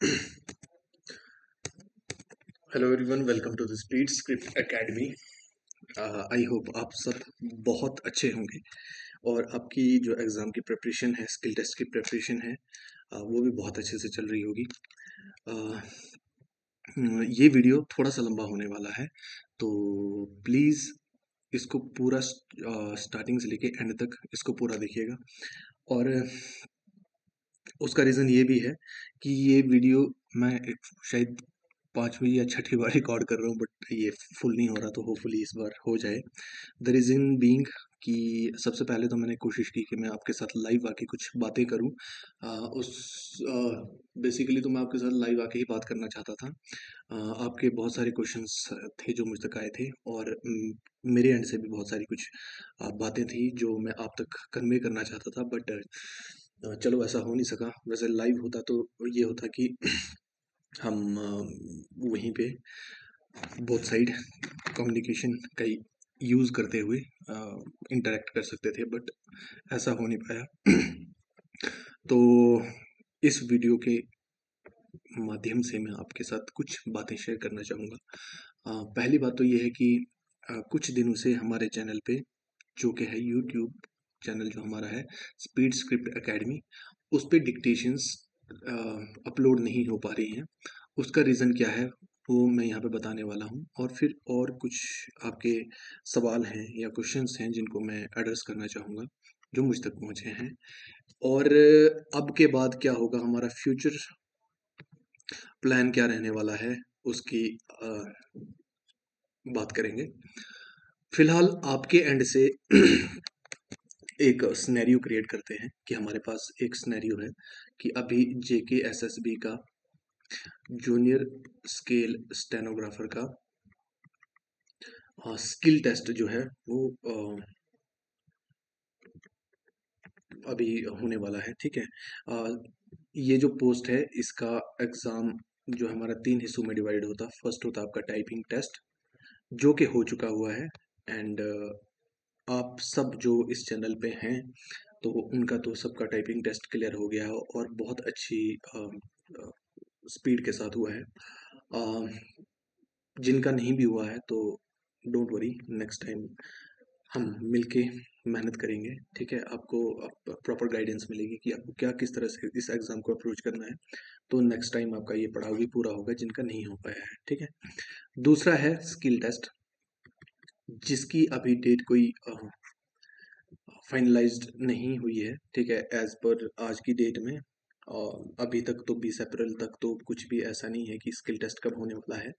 Hello everyone, welcome to the speed script academy. I hope आप सब बहुत अच्छे होंगे और आपकी जो एग्ज़ाम की प्रिपरेशन है, स्किल टेस्ट की प्रिपरेशन है, वो भी बहुत अच्छे से चल रही होगी। ये वीडियो थोड़ा सा लंबा होने वाला है, तो प्लीज़ इसको पूरा स्टार्टिंग से लेके एंड तक इसको पूरा देखिएगा। और उसका रीज़न ये भी है कि ये वीडियो मैं शायद 5वीं या 6ठी बार रिकॉर्ड कर रहा हूँ, बट ये फुल नहीं हो रहा, तो होपफुली इस बार हो जाए। द रीज़न बीइंग कि सबसे पहले तो मैंने कोशिश की कि मैं आपके साथ लाइव आके कुछ बातें करूँ। बेसिकली तो मैं आपके साथ लाइव आके ही बात करना चाहता था। आपके बहुत सारे क्वेश्चंस थे जो मुझ तक आए थे, और मेरे एंड से भी बहुत सारी कुछ बातें थी जो मैं आप तक कन्वे करना चाहता था, बट चलो ऐसा हो नहीं सका। वैसे लाइव होता तो ये होता कि हम वहीं पे बोथ साइड कम्युनिकेशन का यूज़ करते हुए इंटरेक्ट कर सकते थे, बट ऐसा हो नहीं पाया। तो इस वीडियो के माध्यम से मैं आपके साथ कुछ बातें शेयर करना चाहूँगा। पहली बात तो ये है कि कुछ दिनों से हमारे चैनल पे, जो कि है यूट्यूब चैनल जो हमारा है, स्पीड स्क्रिप्ट एकेडमी, उस पे डिक्टेशंस अपलोड नहीं हो पा रही हैं। उसका रीज़न क्या है वो मैं यहाँ पे बताने वाला हूँ, और फिर और कुछ आपके सवाल हैं या क्वेश्चंस हैं जिनको मैं एड्रेस करना चाहूँगा जो मुझ तक पहुँचे हैं। और अब के बाद क्या होगा, हमारा फ्यूचर प्लान क्या रहने वाला है, उसकी बात करेंगे। फिलहाल आपके एंड से एक सिनेरियो क्रिएट करते हैं कि हमारे पास एक सिनेरियो है कि अभी JKSSB का जूनियर स्केल स्टेनोग्राफर का स्किल टेस्ट जो है वो अभी होने वाला है। ठीक है, ये जो पोस्ट है इसका एग्ज़ाम जो हमारा 3 हिस्सों में डिवाइड होता। फर्स्ट होता आपका टाइपिंग टेस्ट, जो कि हो चुका हुआ है। एंड आप सब जो इस चैनल पे हैं, तो उनका तो सबका टाइपिंग टेस्ट क्लियर हो गया है और बहुत अच्छी स्पीड के साथ हुआ है। जिनका नहीं भी हुआ है तो डोंट वरी, नेक्स्ट टाइम हम मिलके मेहनत करेंगे। ठीक है, आपको प्रॉपर गाइडेंस मिलेगी कि आपको क्या किस तरह से इस एग्ज़ाम को अप्रोच करना है, तो नेक्स्ट टाइम आपका ये पड़ाव भी पूरा होगा जिनका नहीं हो पाया है। ठीक है, दूसरा है स्किल टेस्ट, जिसकी अभी डेट कोई फाइनलाइज्ड नहीं हुई है। ठीक है, एज पर आज की डेट में अभी तक तो 20 अप्रैल तक तो कुछ भी ऐसा नहीं है कि स्किल टेस्ट कब होने वाला है।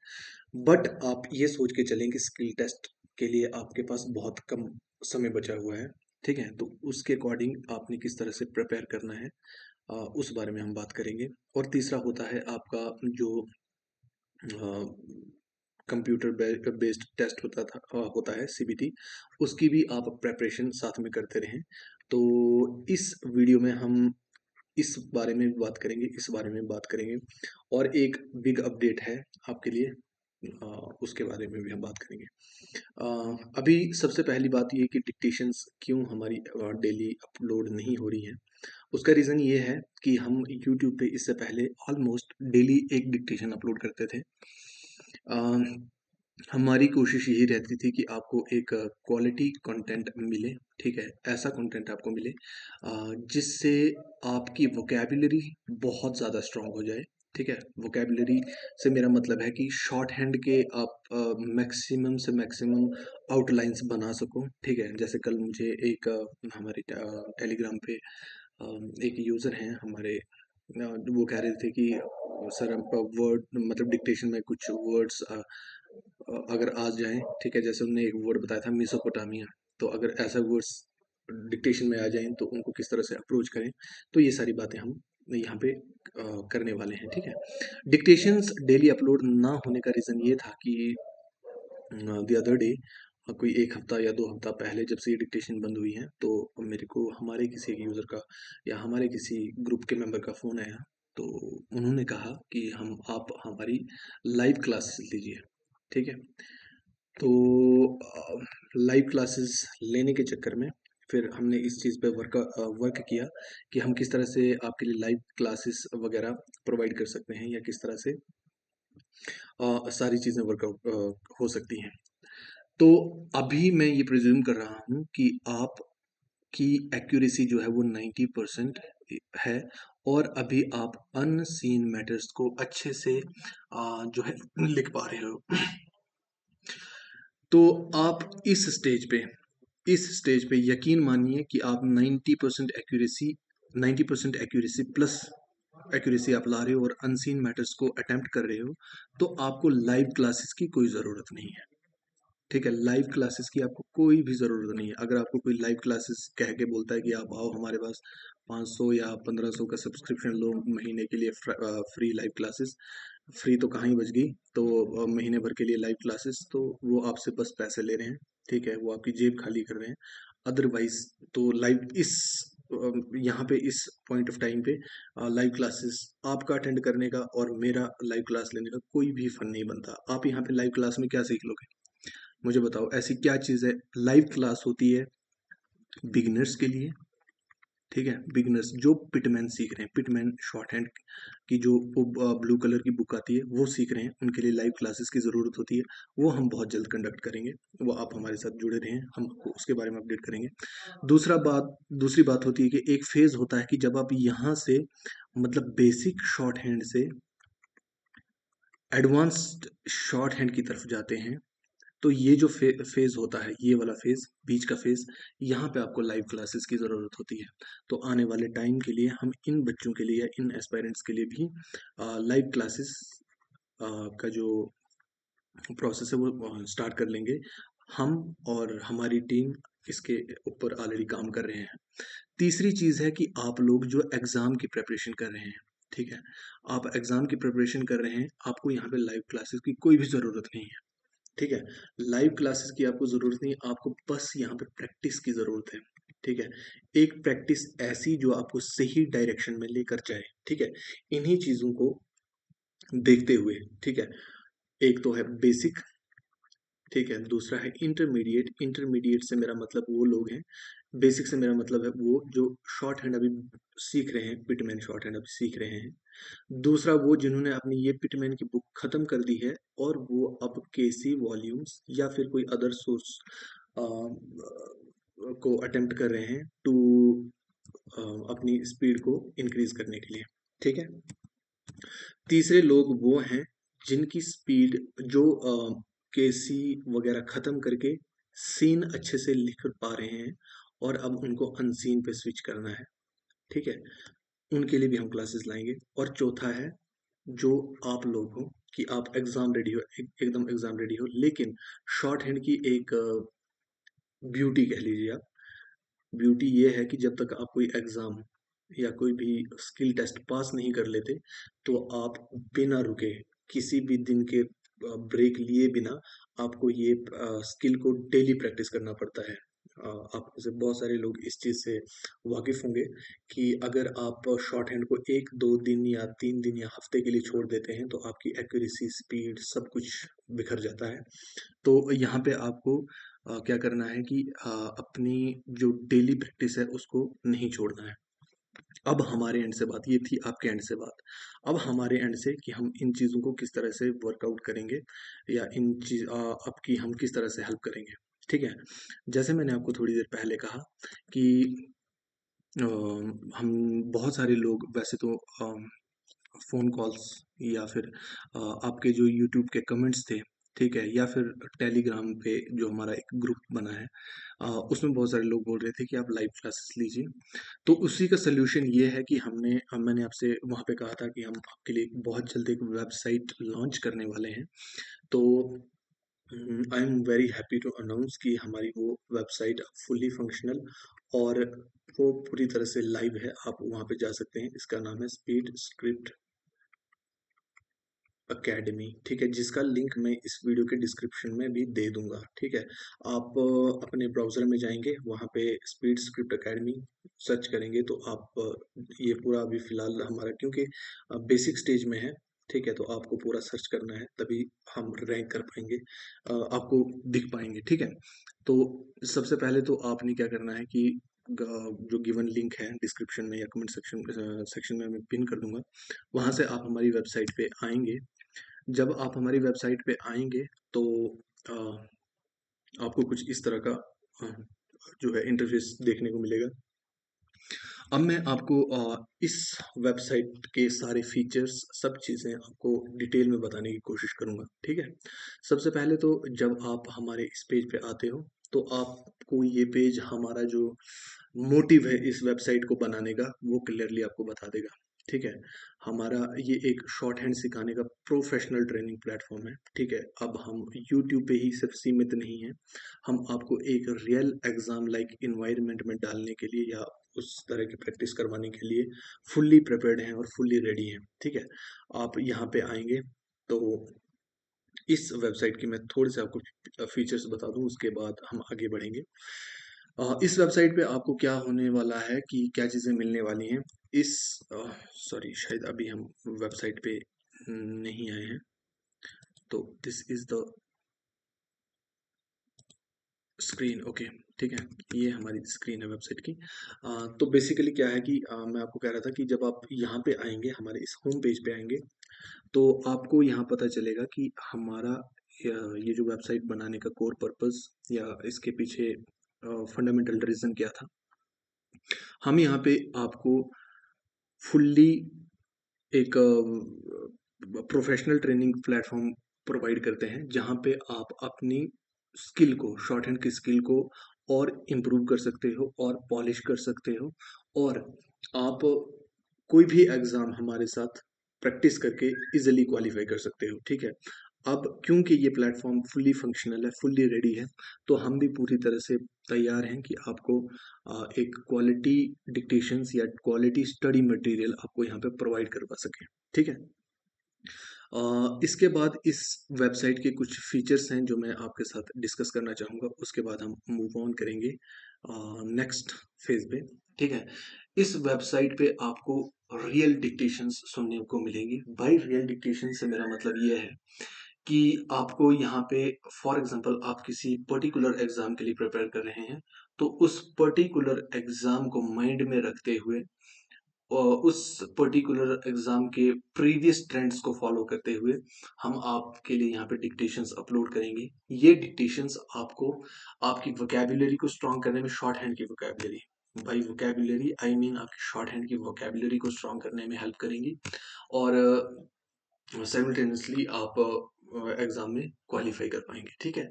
बट आप ये सोच के चलें कि स्किल टेस्ट के लिए आपके पास बहुत कम समय बचा हुआ है। ठीक है, तो उसके अकॉर्डिंग आपने किस तरह से प्रिपेयर करना है, उस बारे में हम बात करेंगे। और तीसरा होता है आपका जो कंप्यूटर बेस्ड टेस्ट होता है CBT, उसकी भी आप प्रेपरेशन साथ में करते रहें। तो इस वीडियो में हम इस बारे में भी बात करेंगे, इस बारे में बात करेंगे, और एक बिग अपडेट है आपके लिए, उसके बारे में भी हम बात करेंगे। अभी सबसे पहली बात ये कि डिक्टेशंस क्यों हमारी डेली अपलोड नहीं हो रही हैं। उसका रीज़न ये है कि हम यूट्यूब पे इससे पहले ऑलमोस्ट डेली एक डिक्टेशन अपलोड करते थे। हमारी कोशिश यही रहती थी कि आपको एक क्वालिटी कंटेंट मिले। ठीक है, ऐसा कंटेंट आपको मिले जिससे आपकी वोकैबुलरी बहुत ज़्यादा स्ट्रांग हो जाए। ठीक है, वोकैबुलरी से मेरा मतलब है कि शॉर्ट हैंड के आप मैक्सिमम से मैक्सिमम आउटलाइंस बना सको। ठीक है, जैसे कल मुझे एक हमारे टेलीग्राम पे एक यूज़र हैं हमारे, वो कह रहे थे कि सर हम वर्ड मतलब डिक्टेशन में कुछ वर्ड्स अगर आ जाएं। ठीक है, जैसे उन्होंने एक वर्ड बताया था मेसोपोटामिया, तो अगर ऐसा वर्ड्स डिक्टेशन में आ जाएं तो उनको किस तरह से अप्रोच करें, तो ये सारी बातें हम यहाँ पे करने वाले हैं। ठीक है, डिक्टेशंस डेली अपलोड ना होने का रीज़न ये था कि द अदर डे, कोई 1 हफ्ता या 2 हफ्ता पहले जब से ये डिक्टेशन बंद हुई है, तो मेरे को हमारे किसी एक यूज़र का या हमारे किसी ग्रुप के मेंबर का फ़ोन आया। तो उन्होंने कहा कि हम आप हमारी लाइव क्लासेस लीजिए। ठीक है, तो लाइव क्लासेस लेने के चक्कर में फिर हमने इस चीज़ पे वर्क किया कि हम किस तरह से आपके लिए लाइव क्लासेस वगैरह प्रोवाइड कर सकते हैं या किस तरह से सारी चीज़ें वर्कआउट हो सकती हैं। तो अभी मैं ये प्रिज्यूम कर रहा हूँ कि आपकी एक्यूरेसी जो है वो 90% है और अभी आप अनसीन मैटर्स को अच्छे से जो है लिख पा रहे हो। तो आप इस स्टेज पे यकीन मानिए कि आप 90% एक्यूरेसी प्लस एक्यूरेसी आप ला रहे हो और अनसीन मैटर्स को अटेम्प्ट कर रहे हो, तो आपको लाइव क्लासेस की कोई ज़रूरत नहीं है। ठीक है, लाइव क्लासेस की आपको कोई भी ज़रूरत नहीं है। अगर आपको कोई लाइव क्लासेस कह के बोलता है कि आप आओ हमारे पास 500 या 1500 का सब्सक्रिप्शन लो महीने के लिए फ्री लाइव क्लासेस, फ्री तो कहाँ ही बच गई, तो महीने भर के लिए लाइव क्लासेस, तो वो आपसे बस पैसे ले रहे हैं। ठीक है, वो आपकी जेब खाली कर रहे हैं। अदरवाइज तो लाइव यहाँ पे इस पॉइंट ऑफ टाइम पे लाइव क्लासेस आपका अटेंड करने का और मेरा लाइव क्लास लेने का कोई भी फन नहीं बनता। आप यहाँ पे लाइव क्लास में क्या सीख लोगे? मुझे बताओ, ऐसी क्या चीज़ है? लाइव क्लास होती है बिगिनर्स के लिए। ठीक है, बिगिनर्स जो पिटमैन सीख रहे हैं, पिटमैन शॉर्ट हैंड की जो वो ब्लू कलर की बुक आती है वो सीख रहे हैं, उनके लिए लाइव क्लासेस की ज़रूरत होती है। वो हम बहुत जल्द कंडक्ट करेंगे। वो आप हमारे साथ जुड़े रहें, हम आपको उसके बारे में अपडेट करेंगे। दूसरी बात होती है कि एक फेज होता है कि जब आप यहाँ से मतलब बेसिक शॉर्ट हैंड से एडवांस्ड शॉर्ट हैंड की तरफ जाते हैं, तो ये जो फेज होता है, ये वाला फेज, बीच का फेज, यहाँ पे आपको लाइव क्लासेस की ज़रूरत होती है। तो आने वाले टाइम के लिए हम इन बच्चों के लिए या इन एस्पायरेंट्स के लिए भी लाइव क्लासेस का जो प्रोसेस है वो स्टार्ट कर लेंगे। हम और हमारी टीम इसके ऊपर ऑलरेडी काम कर रहे हैं। तीसरी चीज़ है कि आप लोग जो एग्ज़ाम की प्रिपरेशन कर रहे हैं, ठीक है? आप एग्ज़ाम की प्रिपरेशन कर रहे हैं, आपको यहाँ पे लाइव क्लासेस की कोई भी ज़रूरत नहीं है। ठीक है, लाइव क्लासेस की आपको ज़रूरत नहीं है, आपको बस यहाँ पे प्रैक्टिस की ज़रूरत है। ठीक है, एक प्रैक्टिस ऐसी जो आपको सही डायरेक्शन में लेकर जाए। ठीक है, इन्हीं चीज़ों को देखते हुए, ठीक है, एक तो है बेसिक, ठीक है, दूसरा है इंटरमीडिएट। इंटरमीडिएट से मेरा मतलब वो लोग हैं, बेसिक से मेरा मतलब है वो जो शॉर्ट हैंड अभी सीख रहे हैं, पिटमैन शॉर्ट हैंड अभी सीख रहे हैं। दूसरा वो जिन्होंने अपनी ये पिटमैन की बुक खत्म कर दी है और वो अब केसी वॉल्यूम्स या फिर कोई अदर सोर्स को अटेम्प्ट कर रहे हैं टू अपनी स्पीड को इंक्रीज करने के लिए। ठीक है, तीसरे लोग वो हैं जिनकी स्पीड जो केसी वगैरह खत्म करके सीन अच्छे से लिख पा रहे हैं और अब उनको अनसीन पे स्विच करना है। ठीक है, उनके लिए भी हम क्लासेस लाएंगे। और चौथा है जो आप लोग हो कि आप एग्जाम रेडी हो, एकदम एग्जाम रेडी हो, लेकिन शॉर्ट हैंड की एक ब्यूटी कह लीजिए आप, ब्यूटी ये है कि जब तक आप कोई एग्जाम या कोई भी स्किल टेस्ट पास नहीं कर लेते, तो आप बिना रुके किसी भी दिन के ब्रेक लिए बिना आपको ये स्किल को डेली प्रैक्टिस करना पड़ता है। आप में से बहुत सारे लोग इस चीज़ से वाकिफ़ होंगे कि अगर आप शॉर्ट हैंड को 1-2 दिन या 3 दिन या हफ्ते के लिए छोड़ देते हैं, तो आपकी एक्यूरेसी, स्पीड सब कुछ बिखर जाता है। तो यहाँ पे आपको क्या करना है कि अपनी जो डेली प्रैक्टिस है उसको नहीं छोड़ना है। अब हमारे एंड से बात ये थी, आपके एंड से बात। अब हमारे एंड से कि हम इन चीज़ों को किस तरह से वर्कआउट करेंगे या आपकी हम किस तरह से हेल्प करेंगे। ठीक है, जैसे मैंने आपको थोड़ी देर पहले कहा कि हम बहुत सारे लोग वैसे तो फ़ोन कॉल्स या फिर आपके जो यूट्यूब के कमेंट्स थे, ठीक है? या फिर टेलीग्राम पे जो हमारा एक ग्रुप बना है, उसमें बहुत सारे लोग बोल रहे थे कि आप लाइव क्लासेस लीजिए। तो उसी का सॉल्यूशन ये है कि मैंने आपसे वहाँ पे कहा था कि हम आपके लिए बहुत जल्द एक वेबसाइट लॉन्च करने वाले हैं। तो I am very happy to announce कि हमारी वो वेबसाइट फुली फंक्शनल और वो पूरी तरह से लाइव है। आप वहाँ पे जा सकते हैं। इसका नाम है स्पीड स्क्रिप्ट अकेडमी। ठीक है, जिसका लिंक मैं इस वीडियो के डिस्क्रिप्शन में भी दे दूंगा। ठीक है, आप अपने ब्राउज़र में जाएंगे, वहाँ पे स्पीड स्क्रिप्ट अकेडमी सर्च करेंगे तो आप ये पूरा अभी फ़िलहाल हमारा क्योंकि बेसिक स्टेज में है, ठीक है? तो आपको पूरा सर्च करना है, तभी हम रैंक कर पाएँगे, आपको दिख पाएँगे, ठीक है? तो सबसे पहले तो आपने क्या करना है कि ग जो गिवन लिंक है डिस्क्रिप्शन में या कमेंट सेक्शन में मैं पिन कर दूँगा, वहाँ से आप हमारी वेबसाइट पे आएँगे। जब आप हमारी वेबसाइट पे आएँगे तो अ, आपको कुछ इस तरह का अ, जो है इंटरफ़ेस देखने को मिलेगा। अब मैं आपको इस वेबसाइट के सारे फीचर्स सब चीज़ें आपको डिटेल में बताने की कोशिश करूँगा, ठीक है? सबसे पहले तो जब आप हमारे इस पेज पे आते हो, तो आपको ये पेज हमारा जो मोटिव है इस वेबसाइट को बनाने का, वो क्लियरली आपको बता देगा, ठीक है? हमारा ये एक शॉर्ट हैंड सिखाने का प्रोफेशनल ट्रेनिंग प्लेटफ़ॉर्म है, ठीक है? अब हम यूट्यूब पे ही सिर्फ़ सीमित नहीं हैं, हम आपको एक रियल एग्ज़ाम लाइक एनवायरनमेंट में डालने के लिए या उस तरह की प्रैक्टिस करवाने के लिए फुल्ली प्रिपेयर्ड हैं और फुल्ली रेडी हैं, ठीक है? आप यहाँ पे आएँगे तो इस वेबसाइट की मैं थोड़े से आपको फीचर्स बता दूँ, उसके बाद हम आगे बढ़ेंगे। इस वेबसाइट पे आपको क्या होने वाला है कि क्या चीज़ें मिलने वाली हैं। इस सॉरी शायद अभी हम वेबसाइट पे नहीं आए हैं। तो this is the screen, okay, ठीक है। ये हमारी स्क्रीन है वेबसाइट की। तो बेसिकली क्या है कि मैं आपको कह रहा था कि जब आप यहाँ पे आएँगे, हमारे इस होम पेज पे आएँगे, तो आपको यहाँ पता चलेगा कि हमारा ये जो वेबसाइट बनाने का कोर पर्पस या इसके पीछे फंडामेंटल रीज़न क्या था। हम यहाँ पे आपको फुल्ली एक प्रोफेशनल ट्रेनिंग प्लेटफॉर्म प्रोवाइड करते हैं, जहाँ पे आप अपनी स्किल को, शॉर्ट हैंड की स्किल को और इम्प्रूव कर सकते हो और पॉलिश कर सकते हो, और आप कोई भी एग्ज़ाम हमारे साथ प्रैक्टिस करके इजीली क्वालिफाई कर सकते हो, ठीक है? अब क्योंकि ये प्लेटफॉर्म फुल्ली फंक्शनल है, फुल्ली रेडी है, तो हम भी पूरी तरह से तैयार हैं कि आपको एक क्वालिटी डिक्टेशंस या क्वालिटी स्टडी मटेरियल आपको यहाँ पे प्रोवाइड करवा सकें, ठीक है? इसके बाद इस वेबसाइट के कुछ फीचर्स हैं जो मैं आपके साथ डिस्कस करना चाहूँगा, उसके बाद हम मूव ऑन करेंगे नेक्स्ट फेज पे, ठीक है? इस वेबसाइट पे आपको रियल डिक्टेशंस सुनने को मिलेंगी। बाय रियल डिक्टेशन से मेरा मतलब ये है कि आपको यहाँ पे फॉर एग्जांपल आप किसी पर्टिकुलर एग्जाम के लिए प्रिपेयर कर रहे हैं, तो उस पर्टिकुलर एग्जाम को माइंड में रखते हुए उस पर्टिकुलर एग्जाम के प्रीवियस ट्रेंड्स को फॉलो करते हुए हम आपके लिए यहाँ पे डिक्टेशंस अपलोड करेंगे। ये डिक्टेशंस आपको आपकी वोकैबुलरी को स्ट्रॉन्ग करने में, शॉर्ट हैंड की vocabulary, by vocabulary I mean आपकी शॉर्ट हैंड की वोकैबुलरी को स्ट्रॉन्ग करने में हेल्प करेंगी, और साइमल्टेनियसली आप एग्जाम में क्वालिफाई कर पाएंगे, ठीक है?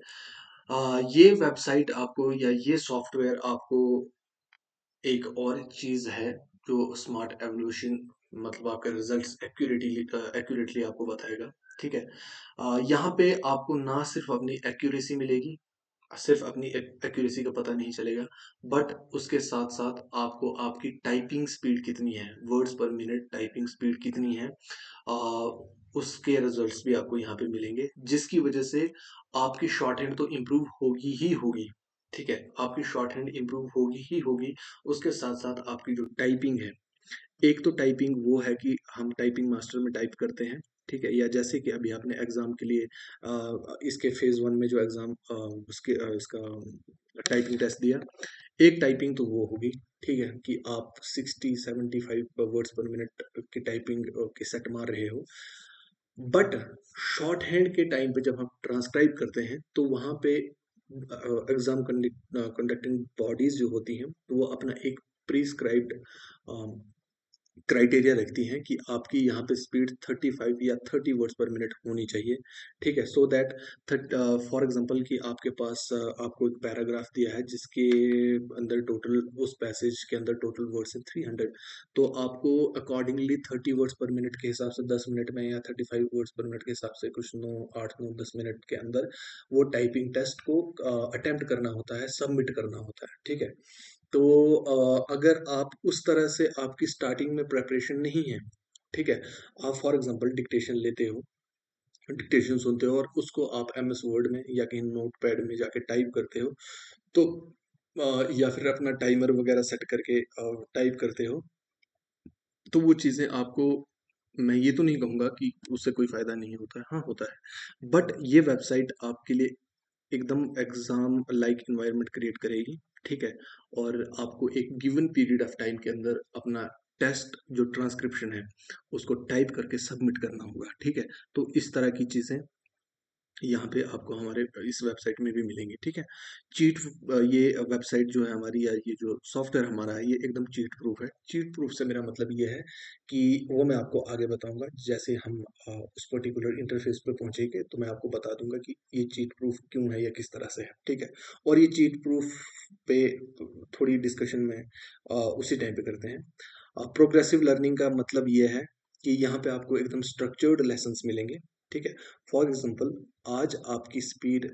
ये वेबसाइट आपको या ये सॉफ्टवेयर आपको एक और चीज़ है जो स्मार्ट एवोल्यूशन, मतलब आपका रिजल्ट्स एक्यूरेटली आपको बताएगा, ठीक है? यहाँ पे आपको ना सिर्फ अपनी एक्यूरेसी मिलेगी, सिर्फ अपनी एक्यूरेसी का पता नहीं चलेगा, बट उसके साथ साथ आपको आपकी टाइपिंग स्पीड कितनी है, वर्ड्स पर मिनट टाइपिंग स्पीड कितनी है, उसके रिजल्ट्स भी आपको यहाँ पे मिलेंगे, जिसकी वजह से आपकी शॉर्ट हैंड तो इम्प्रूव होगी ही होगी, ठीक है? आपकी शॉर्ट हैंड इम्प्रूव होगी ही होगी, उसके साथ साथ आपकी जो टाइपिंग है, एक तो टाइपिंग वो है कि हम टाइपिंग मास्टर में टाइप करते हैं, ठीक है? या जैसे कि अभी आपने एग्जाम के लिए इसके फेज वन में जो एग्जाम उसके इसका टाइपिंग टेस्ट दिया, एक टाइपिंग तो वो होगी, ठीक है, कि आप 60-75 वर्ड्स पर मिनट की टाइपिंग के सेट मार रहे हो, बट शॉर्ट हैंड के टाइम पे जब हम ट्रांसक्राइब करते हैं तो वहाँ पे एग्जाम कंडक्टिंग बॉडीज जो होती हैं, तो वो अपना एक प्रिस्क्राइब्ड क्राइटेरिया रखती हैं कि आपकी यहाँ पे स्पीड 35 या 30 वर्ड्स पर मिनट होनी चाहिए, ठीक है? सो दैट फॉर एग्जांपल कि आपके पास आपको एक पैराग्राफ दिया है जिसके अंदर टोटल, उस पैसेज के अंदर टोटल वर्ड्स है 300, तो आपको अकॉर्डिंगली 30 वर्ड्स पर मिनट के हिसाब से 10 मिनट में, या 35 वर्ड्स पर मिनट के हिसाब से कुछ 9 8 9 10 मिनट के अंदर वो टाइपिंग टेस्ट को अटेम्प्ट करना होता है, सबमिट करना होता है, ठीक है? तो अगर आप उस तरह से, आपकी स्टार्टिंग में प्रिपरेशन नहीं है, ठीक है? आप फॉर एग्जांपल डिक्टेशन लेते हो, डिक्टेशन सुनते हो और उसको आप एमएस वर्ड में या कहीं नोटपैड में जाके टाइप करते हो, तो या फिर अपना टाइमर वगैरह सेट करके टाइप करते हो, तो वो चीज़ें आपको मैं ये तो नहीं कहूँगा कि उससे कोई फ़ायदा नहीं होता है, हाँ होता है। बट ये वेबसाइट आपके लिए एकदम एग्ज़ाम लाइक एनवायरनमेंट क्रिएट करेगी, ठीक है? और आपको एक गिवन पीरियड ऑफ टाइम के अंदर अपना टेस्ट जो ट्रांसक्रिप्शन है, उसको टाइप करके सबमिट करना होगा, ठीक है? तो इस तरह की चीज़ें यहाँ पे आपको हमारे इस वेबसाइट में भी मिलेंगी, ठीक है? ये वेबसाइट जो है हमारी, या ये जो सॉफ्टवेयर हमारा है, ये एकदम चीट प्रूफ है। चीट प्रूफ से मेरा मतलब ये है कि वो मैं आपको आगे बताऊँगा। जैसे हम उस पर्टिकुलर इंटरफ़ेस पे पहुँचेंगे तो मैं आपको बता दूँगा कि ये चीट प्रूफ क्यों है या किस तरह से है, ठीक है? और ये चीट प्रूफ पे थोड़ी डिस्कशन में उसी टाइम पे करते हैं। प्रोग्रेसिव लर्निंग का मतलब ये है कि यहाँ पे आपको एकदम स्ट्रक्चर्ड लेसन्स मिलेंगे, ठीक है? फॉर एग्जांपल, आज आपकी स्पीड,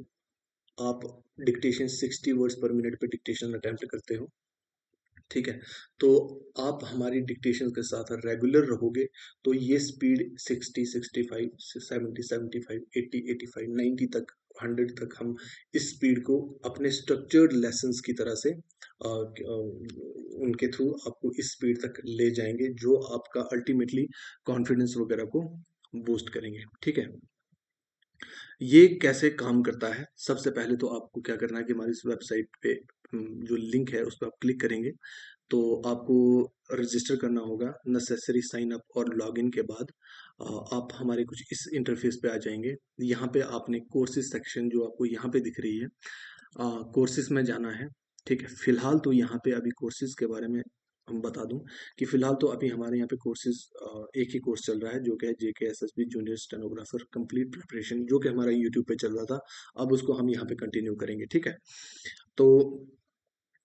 आप डिक्टेशन 60 वर्ड्स पर मिनट पे डिक्टेशन अटेम्प्ट करते हो, ठीक है? तो आप हमारी डिक्टेशन के साथ रेगुलर रहोगे तो ये स्पीड 60, 65, 70, 75, 80, 85, 90 तक, 100 तक हम इस स्पीड को अपने स्ट्रक्चर्ड लेसन्स की तरह से उनके थ्रू आपको इस स्पीड तक ले जाएंगे, जो आपका अल्टीमेटली कॉन्फिडेंस वगैरह को बूस्ट करेंगे, ठीक है? ये कैसे काम करता है? सबसे पहले तो आपको क्या करना है कि हमारी इस वेबसाइट पे जो लिंक है उस पे आप क्लिक करेंगे, तो आपको रजिस्टर करना होगा। नेसेसरी साइन अप और लॉगिन के बाद आप हमारे कुछ इस इंटरफेस पे आ जाएँगे। यहाँ पे आपने कोर्सेज़ सेक्शन जो आपको यहाँ पे दिख रही है, कोर्सेज़ में जाना है, ठीक है? फ़िलहाल तो यहाँ पे अभी कोर्सेज़ के बारे में हम बता दूँ कि फ़िलहाल तो अभी हमारे यहाँ पे कोर्सेज़ एक ही कोर्स चल रहा है, जो कि है JKSSB junior stenographer complete preparation, जो कि हमारा यूट्यूब पे चल रहा था। अब उसको हम यहाँ पे कंटिन्यू करेंगे, ठीक है? तो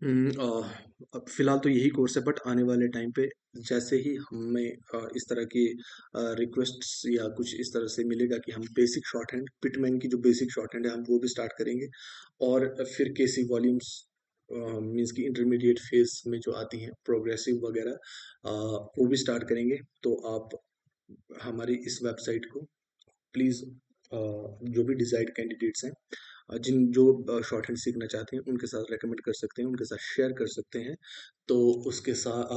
अब फ़िलहाल तो यही कोर्स है, बट आने वाले टाइम पे जैसे ही हमें इस तरह की रिक्वेस्ट्स या कुछ इस तरह से मिलेगा कि हम बेसिक शॉर्टहैंड, पिटमैन की जो बेसिक शॉर्टहैंड है हम वो भी स्टार्ट करेंगे, और फिर केसी वॉल्यूम्स मीन्स की इंटरमीडिएट फेज में जो आती हैं प्रोग्रेसिव वगैरह, वो भी स्टार्ट करेंगे। तो आप हमारी इस वेबसाइट को प्लीज़, जो भी डिज़ायर्ड कैंडिडेट्स हैं, जिन जो शॉर्टहैंड सीखना चाहते हैं उनके साथ रेकमेंड कर सकते हैं, उनके साथ शेयर कर सकते हैं। तो उसके साथ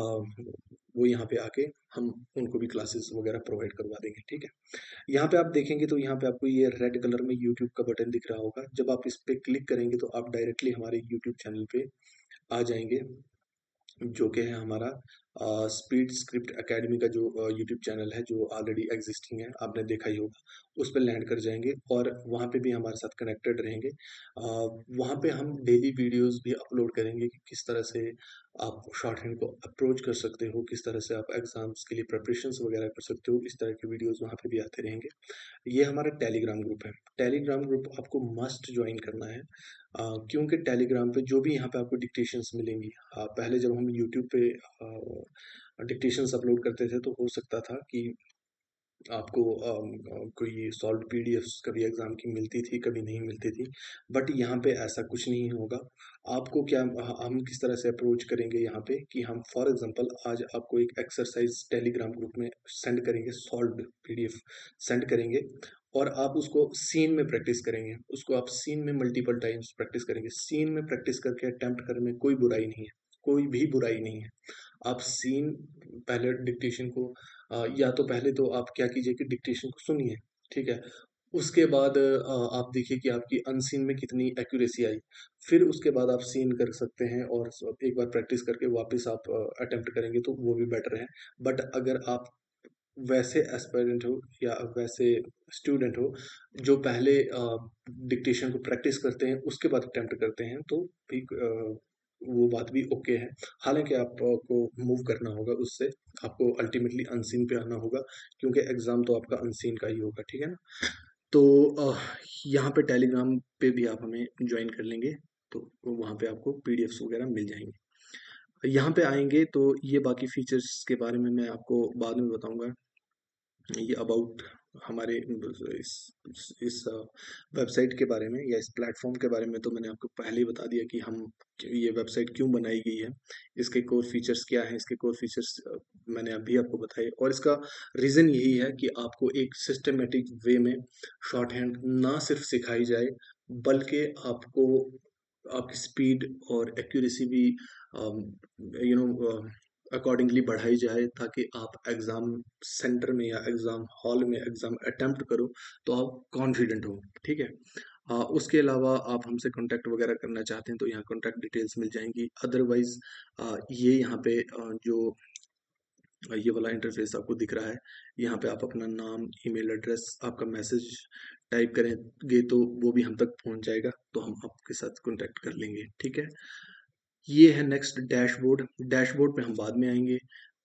वो यहाँ पे आके हम उनको भी क्लासेस वगैरह प्रोवाइड करवा देंगे, ठीक है? यहाँ पे आप देखेंगे तो यहाँ पे आपको ये रेड कलर में यूट्यूब का बटन दिख रहा होगा। जब आप इस पे क्लिक करेंगे तो आप डायरेक्टली हमारे यूट्यूब चैनल पे आ जाएँगे, जो कि है हमारा स्पीड स्क्रिप्ट एकेडमी का जो यूट्यूब चैनल है, जो ऑलरेडी एग्जिस्टिंग है, आपने देखा ही होगा। उस पे लैंड कर जाएँगे और वहाँ पे भी हमारे साथ कनेक्टेड रहेंगे। वहाँ पे हम डेली वीडियोज़ भी अपलोड करेंगे कि किस तरह से आप शॉर्टहैंड को अप्रोच कर सकते हो, किस तरह से आप एग्ज़ाम्स के लिए प्रिपरेशंस वगैरह कर सकते हो, इस तरह के वीडियोज़ वहाँ पे भी आते रहेंगे। ये हमारा टेलीग्राम ग्रुप है। टेलीग्राम ग्रुप आपको मस्ट जॉइन करना है, क्योंकि टेलीग्राम पे जो भी यहाँ पे आपको डिक्टेशंस मिलेंगी, पहले जब हम यूट्यूब पे डिक्टेशंस अपलोड करते थे तो हो सकता था कि आपको कोई सॉल्व्ड पीडीएफ्स कभी एग्जाम की मिलती थी, कभी नहीं मिलती थी। बट यहाँ पे ऐसा कुछ नहीं होगा। आपको क्या, हम किस तरह से अप्रोच करेंगे यहाँ पे कि हम फॉर एग्जांपल आज आपको एक एक्सरसाइज टेलीग्राम ग्रुप में सेंड करेंगे, सॉल्व्ड पीडीएफ सेंड करेंगे, और आप उसको सीन में प्रैक्टिस करेंगे। उसको आप सीन में मल्टीपल टाइम्स प्रैक्टिस करेंगे। सीन में प्रैक्टिस करके अटेम्प्ट करने में कोई बुराई नहीं है, कोई भी बुराई नहीं है। आप सीन पहले डिक्टेशन को, या तो पहले तो आप क्या कीजिए कि डिक्टेशन को सुनिए, ठीक है? उसके बाद आप देखिए कि आपकी अनसीन में कितनी एक्यूरेसी आई। फिर उसके बाद आप सीन कर सकते हैं और एक बार प्रैक्टिस करके वापस आप अटेम्प्ट करेंगे तो वो भी बेटर है। बट अगर आप वैसे एस्पायरेंट हो या वैसे स्टूडेंट हो जो पहले डिक्टेशन को प्रैक्टिस करते हैं उसके बाद अटेम्प्ट करते हैं, तो भी वो बात भी ओके है। हालांकि आपको मूव करना होगा उससे, आपको अल्टीमेटली अनसीन पे आना होगा, क्योंकि एग्जाम तो आपका अनसीन का ही होगा, ठीक है ना? तो यहाँ पे टेलीग्राम पे भी आप हमें ज्वाइन कर लेंगे, तो वहाँ पे आपको पीडीएफ्स वगैरह मिल जाएंगे। यहाँ पे आएंगे तो ये बाकी फीचर्स के बारे में मैं आपको बाद में बताऊंगा। ये अबाउट हमारे इस वेबसाइट के बारे में या इस प्लेटफॉर्म के बारे में तो मैंने आपको पहले ही बता दिया कि हम ये वेबसाइट क्यों बनाई गई है, इसके कोर फीचर्स क्या हैं। इसके कोर फीचर्स मैंने अभी आपको बताए, और इसका रीज़न यही है कि आपको एक सिस्टमेटिक वे में शॉर्ट हैंड ना सिर्फ सिखाई जाए, बल्कि आपको आपकी स्पीड और एक्यूरेसी भी यू नो अकॉर्डिंगली बढ़ाई जाए, ताकि आप एग्ज़ाम सेंटर में या एग्ज़ाम हॉल में एग्ज़ाम अटेम्प्ट करो तो आप कॉन्फिडेंट हो, ठीक है। उसके अलावा आप हमसे कॉन्टैक्ट वगैरह करना चाहते हैं तो यहाँ कॉन्टैक्ट डिटेल्स मिल जाएंगी। अदरवाइज़ ये यहाँ पे जो ये वाला इंटरफेस आपको दिख रहा है, यहाँ पे आप अपना नाम, ईमेल एड्रेस, आपका मैसेज टाइप करेंगे तो वो भी हम तक पहुँच जाएगा, तो हम आपके साथ कॉन्टैक्ट कर लेंगे, ठीक है। ये है नेक्स्ट डैशबोर्ड। डैशबोर्ड पे हम बाद में आएंगे,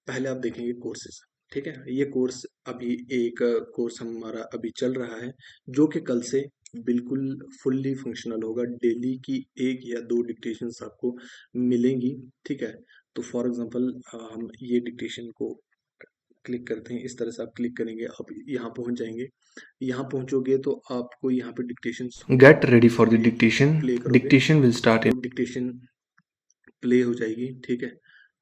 पहले आप देखेंगे कोर्सेज, ठीक है। ये कोर्स अभी एक कोर्स हमारा अभी चल रहा है, जो कि कल से बिल्कुल फुल्ली फंक्शनल होगा। डेली की 1 या 2 डिक्टेशंस आपको मिलेंगी, ठीक है। तो फॉर एग्जांपल हम ये डिक्टेशन को क्लिक करते हैं, इस तरह से आप क्लिक करेंगे, आप यहाँ पहुँच जाएंगे। यहाँ पहुँचोगे तो आपको यहाँ पे dictation get ready for the dictation, play करोगे डिक्टेशन विल स्टार्ट तो इन, डिक्टेशन प्ले हो जाएगी, ठीक है।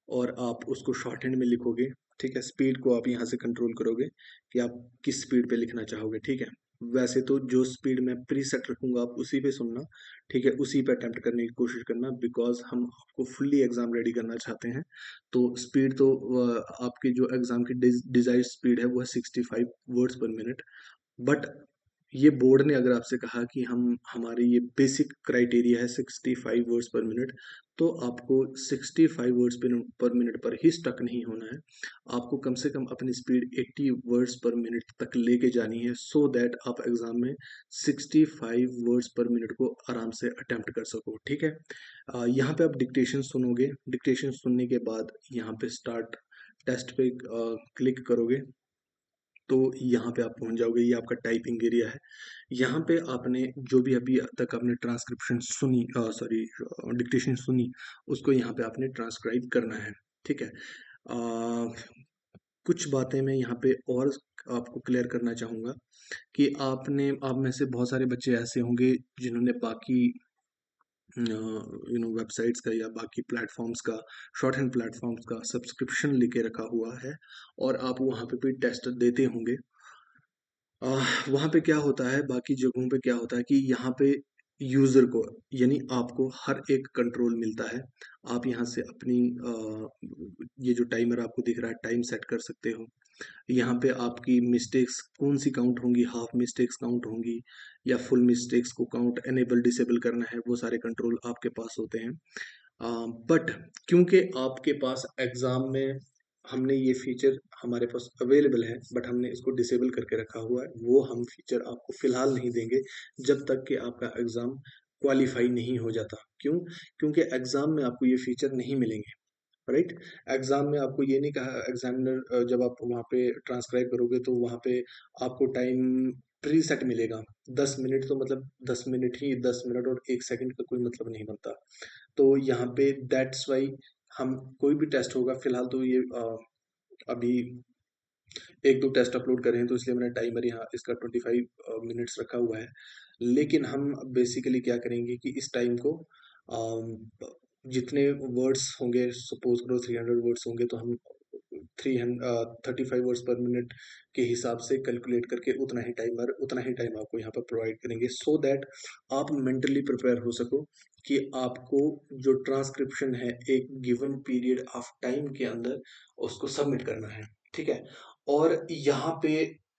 और आप उसको शॉर्ट हैंड में लिखोगे, ठीक है। स्पीड को आप यहाँ से कंट्रोल करोगे कि आप किस स्पीड पे लिखना चाहोगे, ठीक है। वैसे तो जो स्पीड मैं प्री सेट रखूंगा आप उसी पे सुनना, ठीक है, उसी पे अटेम्प्ट करने की कोशिश करना, बिकॉज हम आपको फुल्ली एग्जाम रेडी करना चाहते हैं। तो स्पीड तो आपकी जो एग्जाम की डिजायर्ड स्पीड है वो है 65 वर्ड्स पर मिनट। बट ये बोर्ड ने अगर आपसे कहा कि हम हमारे ये बेसिक क्राइटेरिया है 65 वर्ड्स पर मिनट, तो आपको 65 वर्ड्स पर मिनट पर ही स्टक नहीं होना है। आपको कम से कम अपनी स्पीड 80 वर्ड्स पर मिनट तक लेके जानी है, सो दैट आप एग्जाम में 65 वर्ड्स पर मिनट को आराम से अटेम्प्ट कर सको, ठीक है। यहाँ पे आप डिक्टेशन सुनोगे, डिक्टेशन सुनने के बाद यहाँ पे स्टार्ट टेस्ट पे क्लिक करोगे तो यहाँ पे आप पहुंच जाओगे। ये आपका टाइपिंग एरिया है। यहाँ पे आपने जो भी अभी तक आपने ट्रांसक्रिप्शन सुनी, सॉरी, डिक्टेशन सुनी, उसको यहाँ पे आपने ट्रांसक्राइब करना है, ठीक है। कुछ बातें मैं यहाँ पे और आपको क्लियर करना चाहूँगा कि आप में से बहुत सारे बच्चे ऐसे होंगे जिन्होंने बाकी वेबसाइट्स का या बाकी प्लेटफॉर्म्स का, शॉर्ट हैंड प्लेटफॉर्म्स का सब्सक्रिप्शन लेके रखा हुआ है और आप वहाँ पे भी टेस्ट देते होंगे। वहाँ पे क्या होता है, बाकी जगहों पे क्या होता है कि यहाँ पे यूज़र को, यानी आपको हर एक कंट्रोल मिलता है। आप यहाँ से अपनी ये जो टाइमर आपको दिख रहा है, टाइम सेट कर सकते हो। यहाँ पे आपकी मिस्टेक्स कौन सी काउंट होंगी, हाफ मिस्टेक्स काउंट होंगी या फुल मिस्टेक्स को काउंट, एनेबल डिसेबल करना है, वो सारे कंट्रोल आपके पास होते हैं। बट क्योंकि आपके पास एग्ज़ाम में हमने ये फीचर हमारे पास अवेलेबल है, बट हमने इसको डिसेबल करके रखा हुआ है, वो हम फीचर आपको फ़िलहाल नहीं देंगे जब तक कि आपका एग्ज़ाम क्वालिफ़ाई नहीं हो जाता। क्यों? क्योंकि एग्ज़ाम में आपको ये फीचर नहीं मिलेंगे, राइट। एग्ज़ाम में आपको ये नहीं कहा, एग्ज़ामिनर जब आप वहाँ पे ट्रांसक्राइब करोगे तो वहाँ पे आपको टाइम प्री सेट मिलेगा 10 मिनट, तो मतलब 10 मिनट ही, 10 मिनट और 1 सेकंड का कोई मतलब नहीं बनता। तो यहाँ पे दैट्स वाई हम कोई भी टेस्ट होगा, फिलहाल तो ये अभी 1-2 टेस्ट अपलोड करे हैं तो इसलिए मैंने टाइमर यहाँ इसका 25 मिनट्स रखा हुआ है। लेकिन हम बेसिकली क्या करेंगे कि इस टाइम को अम, जितने वर्ड्स होंगे, सपोज करो 300 वर्ड्स होंगे, तो हम 35 वर्ड्स पर मिनट के हिसाब से कैलकुलेट करके उतना ही टाइम आपको यहाँ पर प्रोवाइड करेंगे, सो दैट आप मेंटली प्रिपेयर हो सको कि आपको जो ट्रांसक्रिप्शन है एक गिवन पीरियड ऑफ टाइम के अंदर उसको सबमिट करना है, ठीक है। और यहाँ पे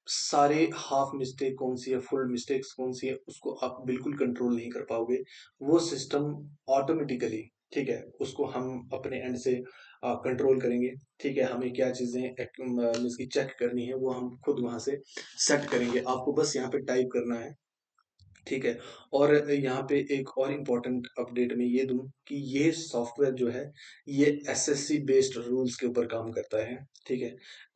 सारे हाफ मिस्टेक कौन सी है, फुल मिस्टेक्स कौन सी है, उसको आप बिल्कुल कंट्रोल नहीं कर पाओगे। वो सिस्टम ऑटोमेटिकली, ठीक है, उसको हम अपने एंड से कंट्रोल करेंगे, ठीक है। हमें क्या चीज़ें मीन्स की चेक करनी है वो हम खुद वहाँ से सेट करेंगे, आपको बस यहाँ पे टाइप करना है, ठीक है। और यहाँ पे एक और इम्पोर्टेंट अपडेट मैं ये दूं कि ये सॉफ्टवेयर जो है ये एसएससी बेस्ड रूल्स के ऊपर काम करता है, ठीक है।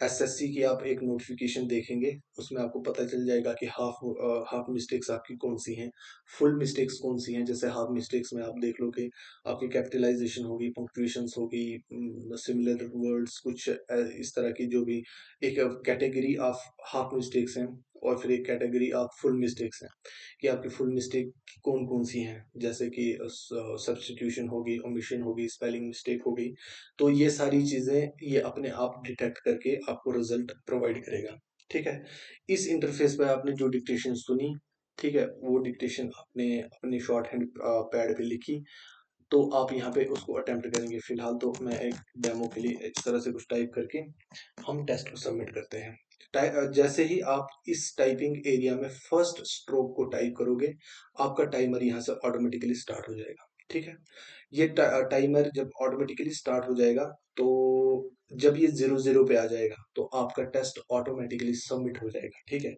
एसएससी की आप एक नोटिफिकेशन देखेंगे, उसमें आपको पता चल जाएगा कि हाफ मिस्टेक्स आपकी कौन सी हैं, फुल मिस्टेक्स कौन सी हैं। जैसे हाफ मिस्टेक्स में आप देख लो कि आपकी कैपिटलाइजेशन होगी, पंक्चुएशंस होगी, सिमिलर वर्ड्स, कुछ इस तरह की जो भी एक कैटेगरी ऑफ हाफ मिस्टेक्स हैं, और फिर एक कैटेगरी ऑफ फुल मिस्टेक्स हैं कि आपकी फुल मिस्टेक कौन कौन सी हैं, जैसे कि सब्स्टिट्यूशन होगी, ओमिशन होगी, स्पेलिंग मिस्टेक होगी। तो ये सारी चीज़ें ये अपने आप डिटेक्ट करके आपको रिजल्ट प्रोवाइड करेगा, ठीक है। इस इंटरफेस पे आपने जो डिक्टेशन सुनी, ठीक है, वो डिक्टेशन आपने अपने शॉर्ट हैंड पैड पे लिखी, तो आप यहाँ पे उसको अटेम्प्ट करेंगे। फिलहाल तो मैं एक डेमो के लिए इस तरह से कुछ टाइप करके हम टेस्ट को सबमिट करते हैं। जैसे ही आप इस टाइपिंग एरिया में फर्स्ट स्ट्रोक को टाइप करोगे, आपका टाइमर यहाँ से ऑटोमेटिकली स्टार्ट हो जाएगा। ठीक है, ये टाइमर जब ऑटोमेटिकली स्टार्ट हो जाएगा, तो जब ये 0 0 पे आ जाएगा तो आपका टेस्ट ऑटोमेटिकली सबमिट हो जाएगा। ठीक है,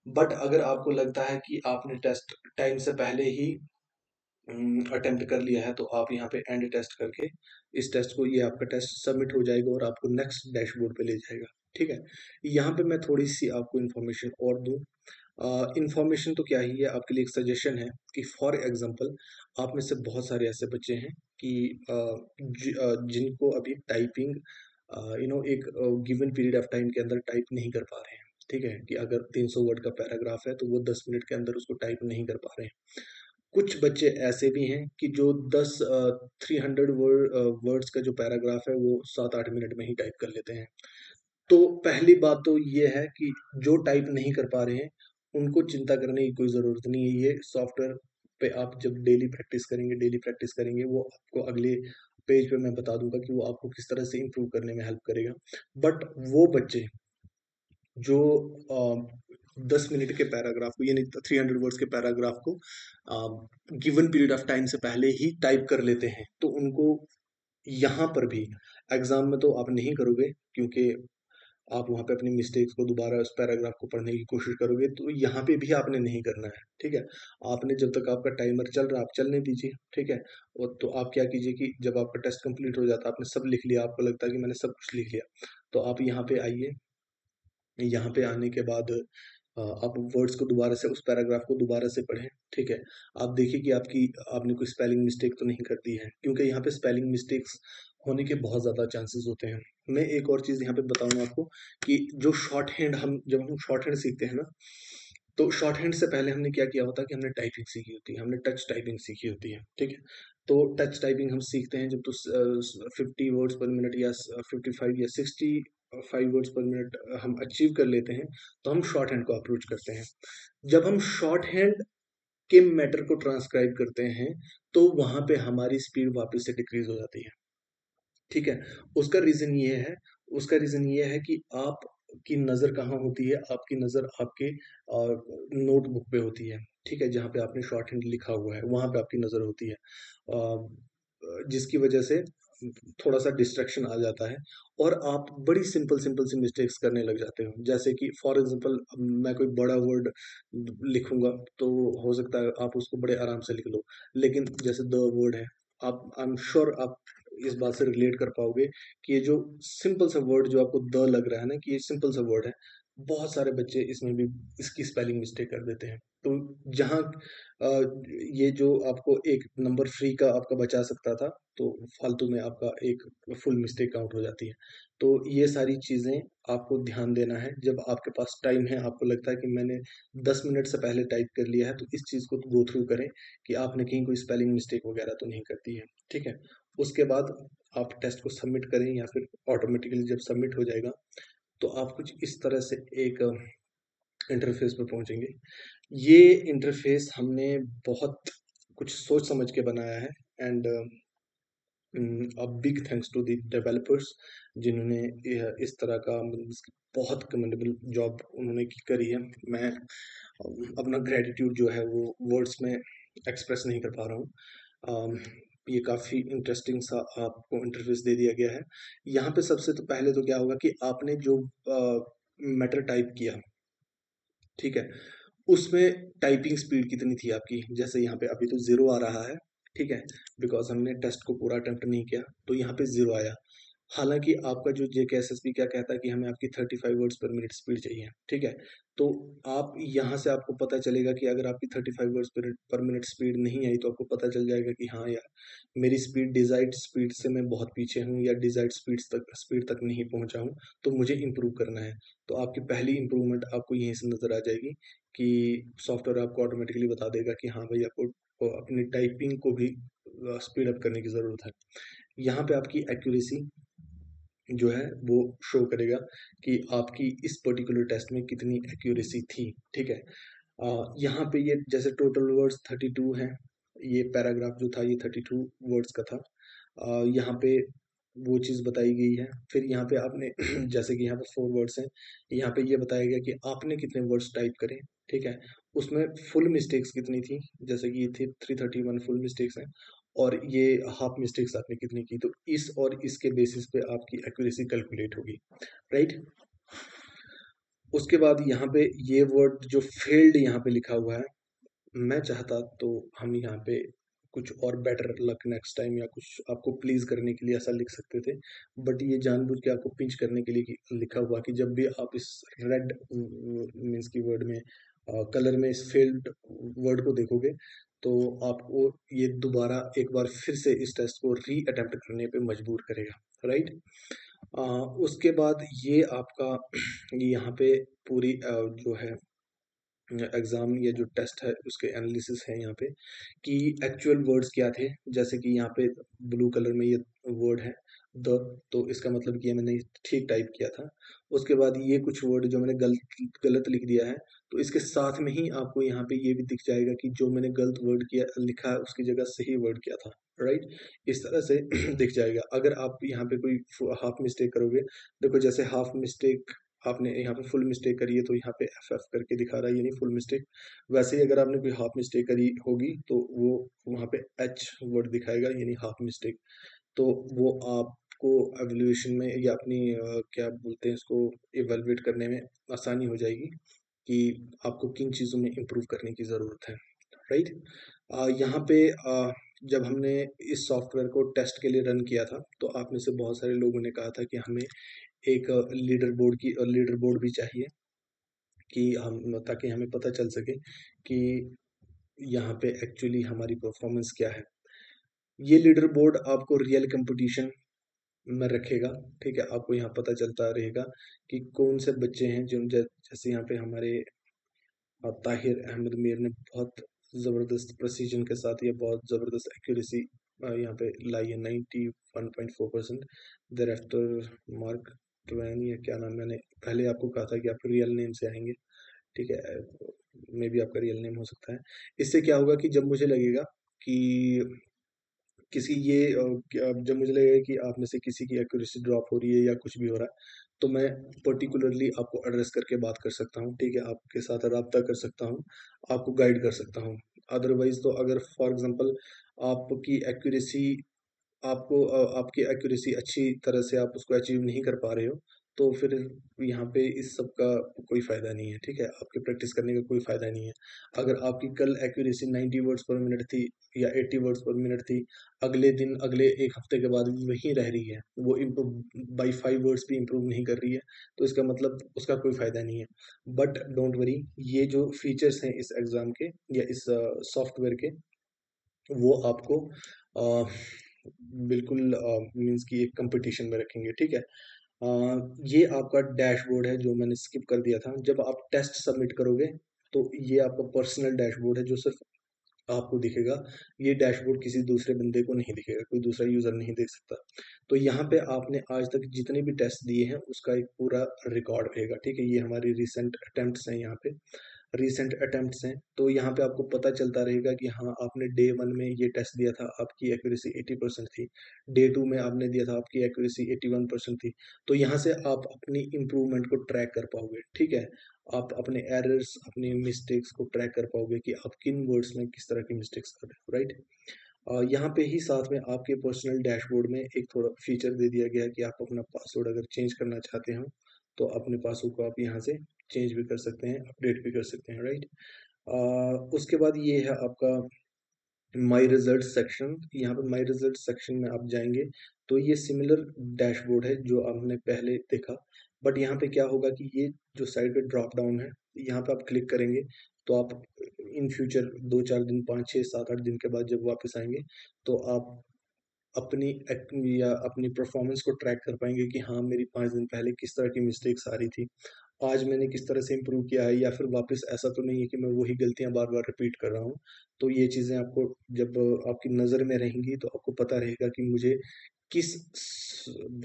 बट अगर आपको लगता है कि आपने टेस्ट टाइम से पहले ही अटेम्प्ट कर लिया है, तो आप यहाँ पे एंड टेस्ट करके इस टेस्ट को, ये आपका टेस्ट सबमिट हो जाएगा और आपको नेक्स्ट डैशबोर्ड पे ले जाएगा। ठीक है, यहाँ पे मैं थोड़ी सी आपको इन्फॉर्मेशन और दूँ। इन्फॉर्मेशन तो क्या ही है, आपके लिए एक सजेशन है कि फॉर एग्जांपल आप में से बहुत सारे ऐसे बच्चे हैं कि जिनको अभी टाइपिंग एक गिवन पीरियड ऑफ टाइम के अंदर टाइप नहीं कर पा रहे हैं। ठीक है, कि अगर 300 वर्ड का पैराग्राफ है तो वो 10 मिनट के अंदर उसको टाइप नहीं कर पा रहे हैं। कुछ बच्चे ऐसे भी हैं कि जो 300 वर्ड्स का जो पैराग्राफ है वो 7 8 मिनट में ही टाइप कर लेते हैं। तो पहली बात तो ये है कि जो टाइप नहीं कर पा रहे हैं, उनको चिंता करने की कोई ज़रूरत नहीं है। ये सॉफ्टवेयर पे आप जब डेली प्रैक्टिस करेंगे, वो आपको अगले पेज पे मैं बता दूंगा कि वो आपको किस तरह से इम्प्रूव करने में हेल्प करेगा। बट वो बच्चे जो 10 मिनट के पैराग्राफ को, यानी 300 वर्ड्स के पैराग्राफ को गिवन पीरियड ऑफ टाइम से पहले ही टाइप कर लेते हैं, तो उनको यहाँ पर भी एग्जाम में तो आप नहीं करोगे, क्योंकि आप वहाँ पे अपनी मिस्टेक्स को दोबारा उस पैराग्राफ को पढ़ने की कोशिश करोगे, तो यहाँ पे भी आपने नहीं करना है। ठीक है, आपने जब तक आपका टाइमर चल रहा है, आप चलने दीजिए। ठीक है, और तो आप क्या कीजिए कि जब आपका टेस्ट कंप्लीट हो जाता है, आपने सब लिख लिया, आपको लगता है कि मैंने सब कुछ लिख लिया, तो आप यहाँ पे आइए। यहाँ पे आने के बाद आप वर्ड्स को दोबारा से, उस पैराग्राफ को दोबारा से पढ़ें। ठीक है, आप देखिए कि आपने कोई स्पेलिंग मिस्टेक तो नहीं कर दी है, क्योंकि यहाँ पे स्पेलिंग मिस्टेक्स होने के बहुत ज़्यादा चांसेस होते हैं। मैं एक और चीज़ यहाँ पे बताऊंगा आपको कि जो शॉर्ट हैंड, जब हम शॉर्ट हैंड सीखते हैं ना, तो शॉर्ट हैंड से पहले हमने क्या किया होता है कि हमने टाइपिंग सीखी होती है, हमने टच टाइपिंग सीखी होती है। ठीक है, तो टच टाइपिंग हम सीखते हैं जब, तो 50 वर्ड्स पर मिनट या 55 या 65 वर्ड्स पर मिनट हम अचीव कर लेते हैं, तो हम शॉर्ट हैंड को अप्रोच करते हैं। जब हम शॉर्ट हैंड के मैटर को ट्रांसक्राइब करते हैं, तो वहां पे हमारी स्पीड वापस से डिक्रीज हो जाती है। ठीक है, उसका रीजन ये है उसका रीजन ये है कि आपकी नज़र कहाँ होती है, आपकी नज़र आपके नोटबुक पे होती है। ठीक है, जहाँ पे आपने शॉर्ट हैंड लिखा हुआ है, वहां पे आपकी नज़र होती है, जिसकी वजह से थोड़ा सा डिस्ट्रैक्शन आ जाता है और आप बड़ी सिंपल सिंपल सी मिस्टेक्स करने लग जाते हो। जैसे कि फॉर एग्जांपल, मैं कोई बड़ा वर्ड लिखूंगा, तो हो सकता है आप उसको बड़े आराम से लिख लो, लेकिन जैसे द वर्ड है, आप, आई एम श्योर आप इस बात से रिलेट कर पाओगे कि ये जो सिंपल सा वर्ड जो आपको द लग रहा है ना कि ये सिंपल सा वर्ड है, बहुत सारे बच्चे इसमें भी इसकी स्पेलिंग मिस्टेक कर देते हैं। तो जहाँ ये जो आपको एक नंबर फ्री का आपका बचा सकता था, तो फालतू में आपका एक फुल मिस्टेक काउंट हो जाती है। तो ये सारी चीज़ें आपको ध्यान देना है। जब आपके पास टाइम है, आपको लगता है कि मैंने 10 मिनट से पहले टाइप कर लिया है, तो इस चीज़ को गो थ्रू करें कि आपने कहीं कोई स्पेलिंग मिस्टेक वगैरह तो नहीं कर दी है। ठीक है, उसके बाद आप टेस्ट को सबमिट करें, या फिर ऑटोमेटिकली जब सबमिट हो जाएगा, तो आप कुछ इस तरह से एक इंटरफेस पर पहुंचेंगे। ये इंटरफेस हमने बहुत कुछ सोच समझ के बनाया है, and a big thanks to the developers, जिन्होंने इस तरह का बहुत कमेंडेबल जॉब उन्होंने करी है। मैं अपना ग्रेटिट्यूड जो है वो वर्ड्स में एक्सप्रेस नहीं कर पा रहा हूँ। ये काफ़ी इंटरेस्टिंग सा आपको इंटरफेस दे दिया गया है। यहाँ पे सबसे तो पहले तो क्या होगा कि आपने जो मैटर टाइप किया, ठीक है, उसमें टाइपिंग स्पीड कितनी थी आपकी। जैसे यहाँ पे अभी तो 0 आ रहा है। ठीक है, बिकॉज हमने टेस्ट को पूरा अटेम्प्ट नहीं किया, तो यहाँ पे 0 आया। हालांकि आपका जो JKSSB क्या कहता है कि हमें आपकी 35 वर्ड्स पर मिनट स्पीड चाहिए। ठीक है, तो आप यहाँ से आपको पता चलेगा कि अगर आपकी 35 वर्ड्स पर मिनट स्पीड नहीं आई, तो आपको पता चल जाएगा कि हाँ यार, मेरी स्पीड डिजायर्ड स्पीड से मैं बहुत पीछे हूँ, या डिजायर्ड स्पीड तक नहीं पहुँचा हूँ, तो मुझे इम्प्रूव करना है। तो आपकी पहली इंप्रूवमेंट आपको यहीं से नज़र आ जाएगी कि सॉफ्टवेयर आपको ऑटोमेटिकली बता देगा कि हाँ भाई, आपको अपनी टाइपिंग को भी स्पीड अप करने की ज़रूरत है। यहाँ पे आपकी एक्यूरेसी जो है वो शो करेगा कि आपकी इस पर्टिकुलर टेस्ट में कितनी एक्यूरेसी थी। ठीक है, यहाँ पे ये जैसे टोटल वर्ड्स 32 हैं, ये पैराग्राफ जो था ये 32 वर्ड्स का था। यहाँ पे वो चीज़ बताई गई है। फिर यहाँ पे आपने जैसे कि यहाँ पे 4 वर्ड्स हैं, यहाँ पे ये बताया गया कि आपने कितने वर्ड्स टाइप करे, ठीक है? उसमें फुल मिस्टेक्स कितनी थी, जैसे कि ये थी 331 फुल मिस्टेक्स हैं, और ये हाफ मिस्टेक्स आपने कितनी की, तो इस और इसके बेसिस पे आपकी एक्यूरेसी कैलकुलेट होगी, राइट? उसके बाद यहाँ पे ये वर्ड जो फेल्ड यहाँ पे लिखा हुआ है, मैं चाहता तो हम यहाँ पे कुछ और बेटर लक नेक्स्ट टाइम या कुछ आपको प्लीज करने के लिए ऐसा लिख सकते थे, बट ये जानबूझ के आपको पिंच करने के लिए लिखा हुआ कि जब भी आप इस रेड मीन्स की वर्ड में कलर में इस फेल्ड वर्ड को देखोगे, तो आपको ये दोबारा एक बार फिर से इस टेस्ट को री अटेम्प्ट करने पे मजबूर करेगा, राइट? उसके बाद ये आपका यहाँ पे पूरी जो है एग्जाम या जो टेस्ट है उसके एनालिसिस है यहाँ पे कि एक्चुअल वर्ड्स क्या थे, जैसे कि यहाँ पे ब्लू कलर में ये वर्ड है द, तो इसका मतलब कि ये मैंने ठीक टाइप किया था। उसके बाद ये कुछ वर्ड जो मैंने गलत गलत लिख दिया है, तो इसके साथ में ही आपको यहाँ पे ये भी दिख जाएगा कि जो मैंने गलत वर्ड किया लिखा है उसकी जगह सही वर्ड किया था, राइट? इस तरह से दिख जाएगा। अगर आप यहाँ पे कोई हाफ मिस्टेक करोगे, देखो जैसे हाफ मिस्टेक आपने यहाँ पे फुल मिस्टेक करी है तो यहाँ पे एफ एफ करके दिखा रहा है, यानी फुल मिस्टेक। वैसे ही अगर आपने कोई हाफ मिस्टेक करी होगी तो वो वहाँ पे एच वर्ड दिखाएगा, यानी हाफ मिस्टेक। तो वो आपको एवल्यूएशन में या अपनी क्या बोलते हैं इसको, इवेलुएट करने में आसानी हो जाएगी कि आपको किन चीज़ों में इम्प्रूव करने की ज़रूरत है, राइट? यहाँ पे जब हमने इस सॉफ्टवेयर को टेस्ट के लिए रन किया था, तो आप में से बहुत सारे लोगों ने कहा था कि हमें एक लीडर बोर्ड भी चाहिए, कि हम ताकि हमें पता चल सके कि यहाँ पे एक्चुअली हमारी परफॉर्मेंस क्या है। ये लीडर बोर्ड आपको रियल कंपटीशन में रखेगा, ठीक है? आपको यहाँ पता चलता रहेगा कि कौन से बच्चे हैं जो जैसे यहाँ पे हमारे ताहिर अहमद मीर ने बहुत ज़बरदस्त प्रेसिजन के साथ या बहुत ज़बरदस्त एक्यूरेसी यहाँ पे लाई है, 91.4%। देर आफ्टर मार्क ट्वेन, या क्या नाम, मैंने पहले आपको कहा था कि आपके रियल नेम से आएंगे, ठीक है? मे भी आपका रियल नेम हो सकता है। इससे क्या होगा कि जब मुझे लगेगा कि किसी ये जब मुझे लगेगा कि आप में से किसी की एक्यूरेसी ड्रॉप हो रही है या कुछ भी हो रहा है, तो मैं पर्टिकुलरली आपको एड्रेस करके बात कर सकता हूँ, ठीक है? आपके साथ राब्ता कर सकता हूँ, आपको गाइड कर सकता हूँ। अदरवाइज तो अगर फॉर एग्जांपल आपकी एक्यूरेसी आपकी एक्यूरेसी अच्छी तरह से आप उसको अचीव नहीं कर पा रहे हो, तो फिर यहाँ पे इस सब का कोई फ़ायदा नहीं है, ठीक है? आपके प्रैक्टिस करने का कोई फ़ायदा नहीं है। अगर आपकी कल एक्यूरेसी 90 वर्ड्स पर मिनट थी या 80 वर्ड्स पर मिनट थी, अगले दिन अगले 1 हफ्ते के बाद भी वहीं रह रही है, वो इम्प्रूव बाय 5 वर्ड्स भी इम्प्रूव नहीं कर रही है, तो इसका मतलब उसका कोई फ़ायदा नहीं है। बट डोंट वरी, ये जो फीचर्स हैं इस एग्ज़ाम के या इस सॉफ्टवेयर के, वो आपको बिल्कुल मीन्स कि एक कंपटीशन में रखेंगे, ठीक है? ये आपका डैशबोर्ड है जो मैंने स्किप कर दिया था। जब आप टेस्ट सबमिट करोगे, तो ये आपका पर्सनल डैशबोर्ड है जो सिर्फ आपको दिखेगा। ये डैशबोर्ड किसी दूसरे बंदे को नहीं दिखेगा, कोई दूसरा यूज़र नहीं देख सकता। तो यहाँ पे आपने आज तक जितने भी टेस्ट दिए हैं उसका एक पूरा रिकॉर्ड रहेगा, ठीक है? ये हमारी रिसेंट अटेम्प्ट्स हैं, यहाँ पे रीसेंट अटेम्प्ट्स हैं, तो यहाँ पे आपको पता चलता रहेगा कि हाँ, आपने डे 1 में ये टेस्ट दिया था, आपकी एक्यूरेसी 80% थी। डे 2 में आपने दिया था, आपकी एक्यूरेसी 81% थी। तो यहाँ से आप अपनी इम्प्रूवमेंट को ट्रैक कर पाओगे, ठीक है? आप अपने एरर्स, अपनी मिस्टेक्स को ट्रैक कर पाओगे कि आप किन वर्ड्स में किस तरह की मिस्टेक्स कर रहे हो, राइट? यहाँ पे ही साथ में आपके पर्सनल डैशबोर्ड में एक थोड़ा फीचर दे दिया गया है कि आप अपना पासवर्ड अगर चेंज करना चाहते हो, तो अपने पासवर्ड को आप यहाँ से चेंज भी कर सकते हैं, अपडेट भी कर सकते हैं, राइट? उसके बाद ये है आपका माई रिजल्ट सेक्शन। यहाँ पे माई रिजल्ट सेक्शन में आप जाएंगे तो ये सिमिलर डैशबोर्ड है जो आपने पहले देखा, बट यहाँ पे क्या होगा कि ये जो साइड पे ड्रॉप डाउन है, यहाँ पे आप क्लिक करेंगे तो आप इन फ्यूचर 2-4 दिन, 5-6-7-8 दिन के बाद जब वापस आएंगे, तो आप अपनी या अपनी परफॉर्मेंस को ट्रैक कर पाएंगे कि हाँ, मेरी 5 दिन पहले किस तरह की मिस्टेक्स आ रही थी, आज मैंने किस तरह से इम्प्रूव किया है, या फिर वापस ऐसा तो नहीं है कि मैं वही गलतियां बार बार रिपीट कर रहा हूँ। तो ये चीज़ें आपको जब आपकी नज़र में रहेंगी तो आपको पता रहेगा कि मुझे किस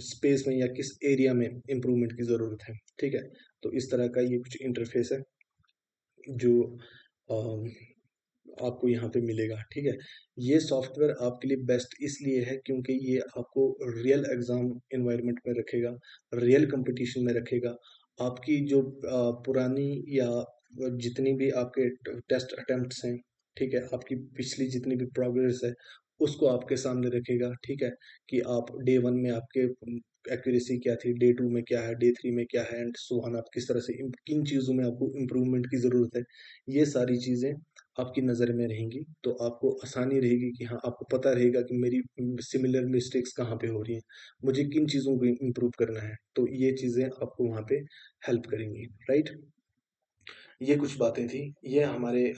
स्पेस में या किस एरिया में इम्प्रूवमेंट की ज़रूरत है, ठीक है? तो इस तरह का ये कुछ इंटरफेस है जो आपको यहाँ पे मिलेगा, ठीक है। ये सॉफ्टवेयर आपके लिए बेस्ट इसलिए है क्योंकि ये आपको रियल एग्जाम एनवायरनमेंट में रखेगा, रियल कंपटीशन में रखेगा। आपकी जो पुरानी या जितनी भी आपके टेस्ट अटेम्प्ट्स हैं, ठीक है, आपकी पिछली जितनी भी प्रोग्रेस है उसको आपके सामने रखेगा, ठीक है, कि आप डे वन में आपके एक्यूरेसी क्या थी, डे टू में क्या है, डे थ्री में क्या है, एंड सो ऑन। आप किस तरह से किन चीज़ों में आपको इम्प्रूवमेंट की ज़रूरत है, ये सारी चीज़ें आपकी नज़र में रहेंगी। तो आपको आसानी रहेगी कि हाँ, आपको पता रहेगा कि मेरी सिमिलर मिस्टेक्स कहाँ पे हो रही हैं, मुझे किन चीज़ों को इम्प्रूव करना है। तो ये चीज़ें आपको वहाँ पे हेल्प करेंगी, राइट। ये कुछ बातें थी। ये हमारे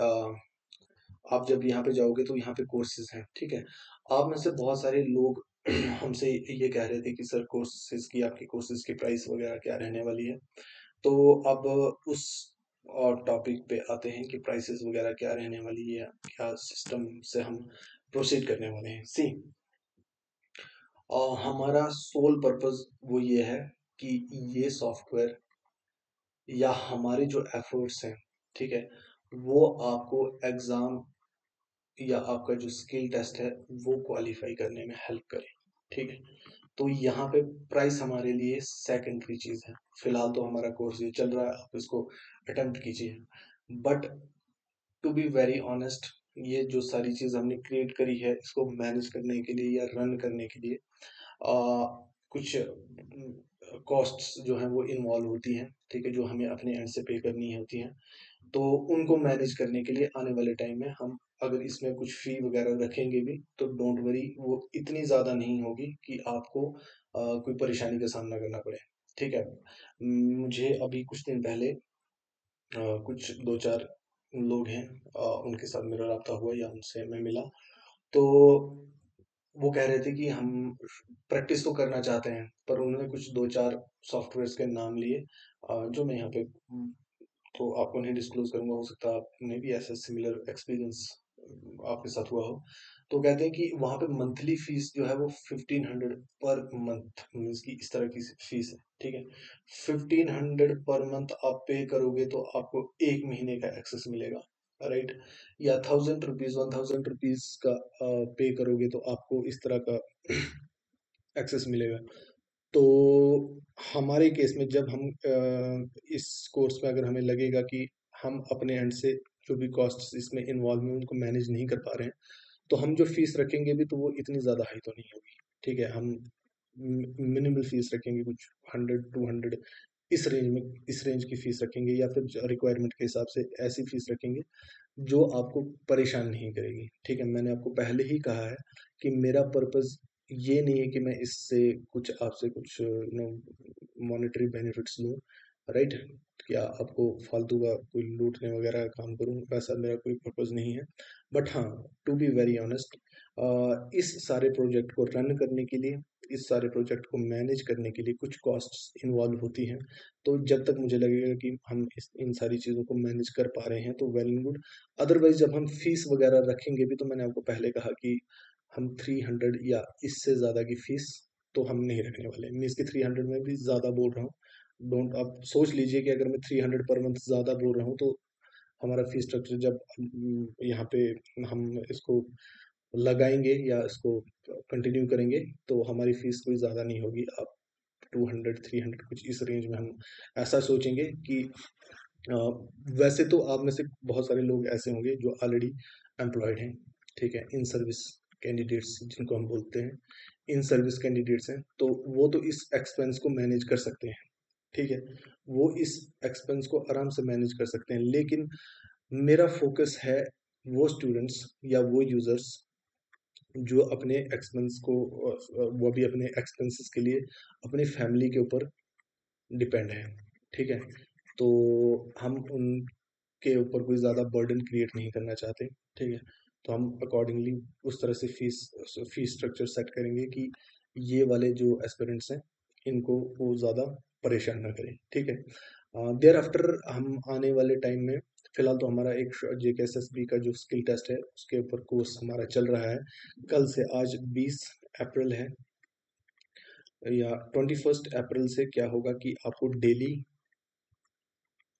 आप जब यहाँ पे जाओगे तो यहाँ पे कोर्सेज हैं, ठीक है। आप में से बहुत सारे लोग हमसे ये कह रहे थे कि सर कोर्सेज की, आपकी कोर्सेज की प्राइस वगैरह क्या रहने वाली है। तो अब उस और टॉपिक पे आते हैं कि प्राइसेस वगैरह क्या रहने वाली है, क्या सिस्टम से हम प्रोसीड करने वाले हैं। सी, और हमारा सोल पर्पस वो ये है कि ये सॉफ्टवेयर या हमारे जो एफर्ट्स हैं, ठीक है, वो आपको एग्जाम या आपका जो स्किल टेस्ट है वो क्वालिफाई करने में हेल्प करे, ठीक है। तो यहाँ पे प्राइस हमारे लिए सेकेंडरी चीज है। फिलहाल तो हमारा कोर्स ये चल रहा है, आप इसको अटेम्प्ट कीजिए। But to be very honest, ये जो सारी चीज हमने क्रिएट करी है इसको मैनेज करने के लिए या रन करने के लिए कुछ कॉस्ट्स जो हैं वो इन्वॉल्व होती हैं, ठीक है, जो हमें अपने एंड से पे करनी होती हैं। तो उनको मैनेज करने के लिए आने वाले टाइम में हम अगर इसमें कुछ फी वगैरह रखेंगे भी तो डोंट वरी, वो इतनी ज़्यादा नहीं होगी कि आपको कोई परेशानी का सामना करना पड़े, ठीक है। मुझे अभी कुछ दिन पहले कुछ दो चार लोग हैं, उनके साथ मेरा राब्ता हुआ या उनसे मैं मिला। तो वो कह रहे थे कि हम प्रैक्टिस तो करना चाहते हैं, पर उन्होंने कुछ दो चार सॉफ्टवेयर्स के नाम लिए, जो मैं यहाँ पे तो आपको नहीं डिस्क्लोज करूंगा, हो सकता है आपने भी ऐसा सिमिलर एक्सपीरियंस आपके साथ हुआ हो। तो कहते हैं कि वहाँ पे मंथली फीस जो है वो 1500 पर मंथ, मीन्स की इस तरह की फीस है, ठीक है। 1500 पर मंथ आप पे करोगे तो आपको एक महीने का एक्सेस मिलेगा, राइट। या 1000 रुपीज, 1000 रुपीज का पे करोगे तो आपको इस तरह का एक्सेस मिलेगा। तो हमारे केस में जब हम इस कोर्स में अगर हमें लगेगा कि हम अपने एंड से जो भी कॉस्ट्स इसमें इन्वॉल्व हैं उनको मैनेज नहीं कर पा रहे हैं, तो हम जो फीस रखेंगे भी तो वो इतनी ज़्यादा हाई तो नहीं होगी, ठीक है। हम मिनिमल फीस रखेंगे, कुछ 100 200 इस रेंज की फीस रखेंगे, या फिर रिक्वायरमेंट के हिसाब से ऐसी फीस रखेंगे जो आपको परेशान नहीं करेगी, ठीक है। मैंने आपको पहले ही कहा है कि मेरा पर्पस ये नहीं है कि मैं इससे कुछ आपसे कुछ मॉनेटरी बेनिफिट्स लूँ, राइट, क्या आपको फालतू का कोई लूटने वगैरह का काम करूँ, वैसा मेरा कोई पर्पस नहीं है। बट हाँ, टू बी वेरी ऑनेस्ट, इस सारे प्रोजेक्ट को रन करने के लिए, इस सारे प्रोजेक्ट को मैनेज करने के लिए कुछ कॉस्ट्स इन्वॉल्व होती हैं। तो जब तक मुझे लगेगा कि हम इन सारी चीज़ों को मैनेज कर पा रहे हैं तो वेल एंड गुड। अदरवाइज जब हम फीस वगैरह रखेंगे भी तो मैंने आपको पहले कहा कि हम 300 या इससे ज़्यादा की फीस तो हम नहीं रखने वाले। मीन्स कि 300 में भी ज़्यादा बोल रहा हूँ, डोंट, आप सोच लीजिए कि अगर मैं 300 पर मंथ ज़्यादा बोल रहा हूँ तो हमारा फीस स्ट्रक्चर जब यहाँ पे हम इसको लगाएंगे या इसको कंटिन्यू करेंगे तो हमारी फीस कोई ज़्यादा नहीं होगी। आप 200 300 कुछ इस रेंज में हम ऐसा सोचेंगे कि अ, वैसे तो आप में से बहुत सारे लोग ऐसे होंगे जो ऑलरेडी एम्प्लॉयड हैं, ठीक है, इन सर्विस कैंडिडेट्स जिनको हम बोलते हैं, इन सर्विस कैंडिडेट्स हैं, तो वो तो इस एक्सपेंस को मैनेज कर सकते हैं, ठीक है। वो इस एक्सपेंस को आराम से मैनेज कर सकते हैं। लेकिन मेरा फोकस है वो स्टूडेंट्स या वो यूजर्स जो अपने एक्सपेंस को वो भी अपने एक्सपेंसेस के लिए अपने फैमिली के ऊपर डिपेंड है, ठीक है। तो हम उनके ऊपर कोई ज़्यादा बर्डन क्रिएट नहीं करना चाहते, ठीक है। तो हम अकॉर्डिंगली उस तरह से फीस स्ट्रक्चर सेट करेंगे कि ये वाले जो एस्पिरेंट्स हैं इनको वो ज़्यादा परेशान ना करें, ठीक है। देयर आफ्टर हम आने वाले टाइम में, फिलहाल तो हमारा एक JKSSB का जो स्किल टेस्ट है उसके ऊपर कोर्स हमारा चल रहा है। कल से, आज 20 अप्रैल है, या 21 अप्रैल से क्या होगा कि आपको डेली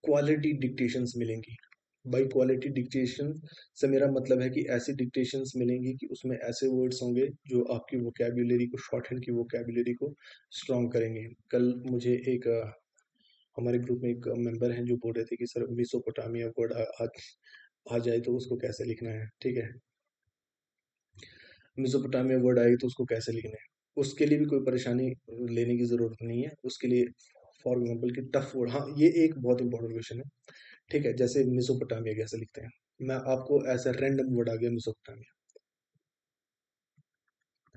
क्वालिटी डिक्टेशंस मिलेंगी, बाई क्वालिटी डिक्टेशन से मेरा मतलब है कि ऐसी डिक्टेशंस मिलेंगी कि उसमें ऐसे वर्ड्स होंगे जो आपकी वोकैब्युलरी को, शॉर्ट हैंड की वोकैब्युलरी को स्ट्रॉन्ग करेंगे। कल मुझे एक हमारे ग्रुप में एक मेंबर हैं जो बोल रहे थे कि सर मेसोपोटामिया वर्ड आ जाए तो उसको कैसे लिखना है, ठीक है। मेसोपोटामिया वर्ड आए तो उसको कैसे लिखना है, उसके लिए भी कोई परेशानी लेने की ज़रूरत नहीं है। उसके लिए फॉर एग्जांपल कि टफ वर्ड, हाँ ये एक बहुत इंपॉर्टेंट क्वेश्चन है, ठीक है। जैसे मेसोपोटामिया कैसे लिखते हैं, मैं आपको ऐसा रैंडम वर्ड आ गया मेसोपोटामिया,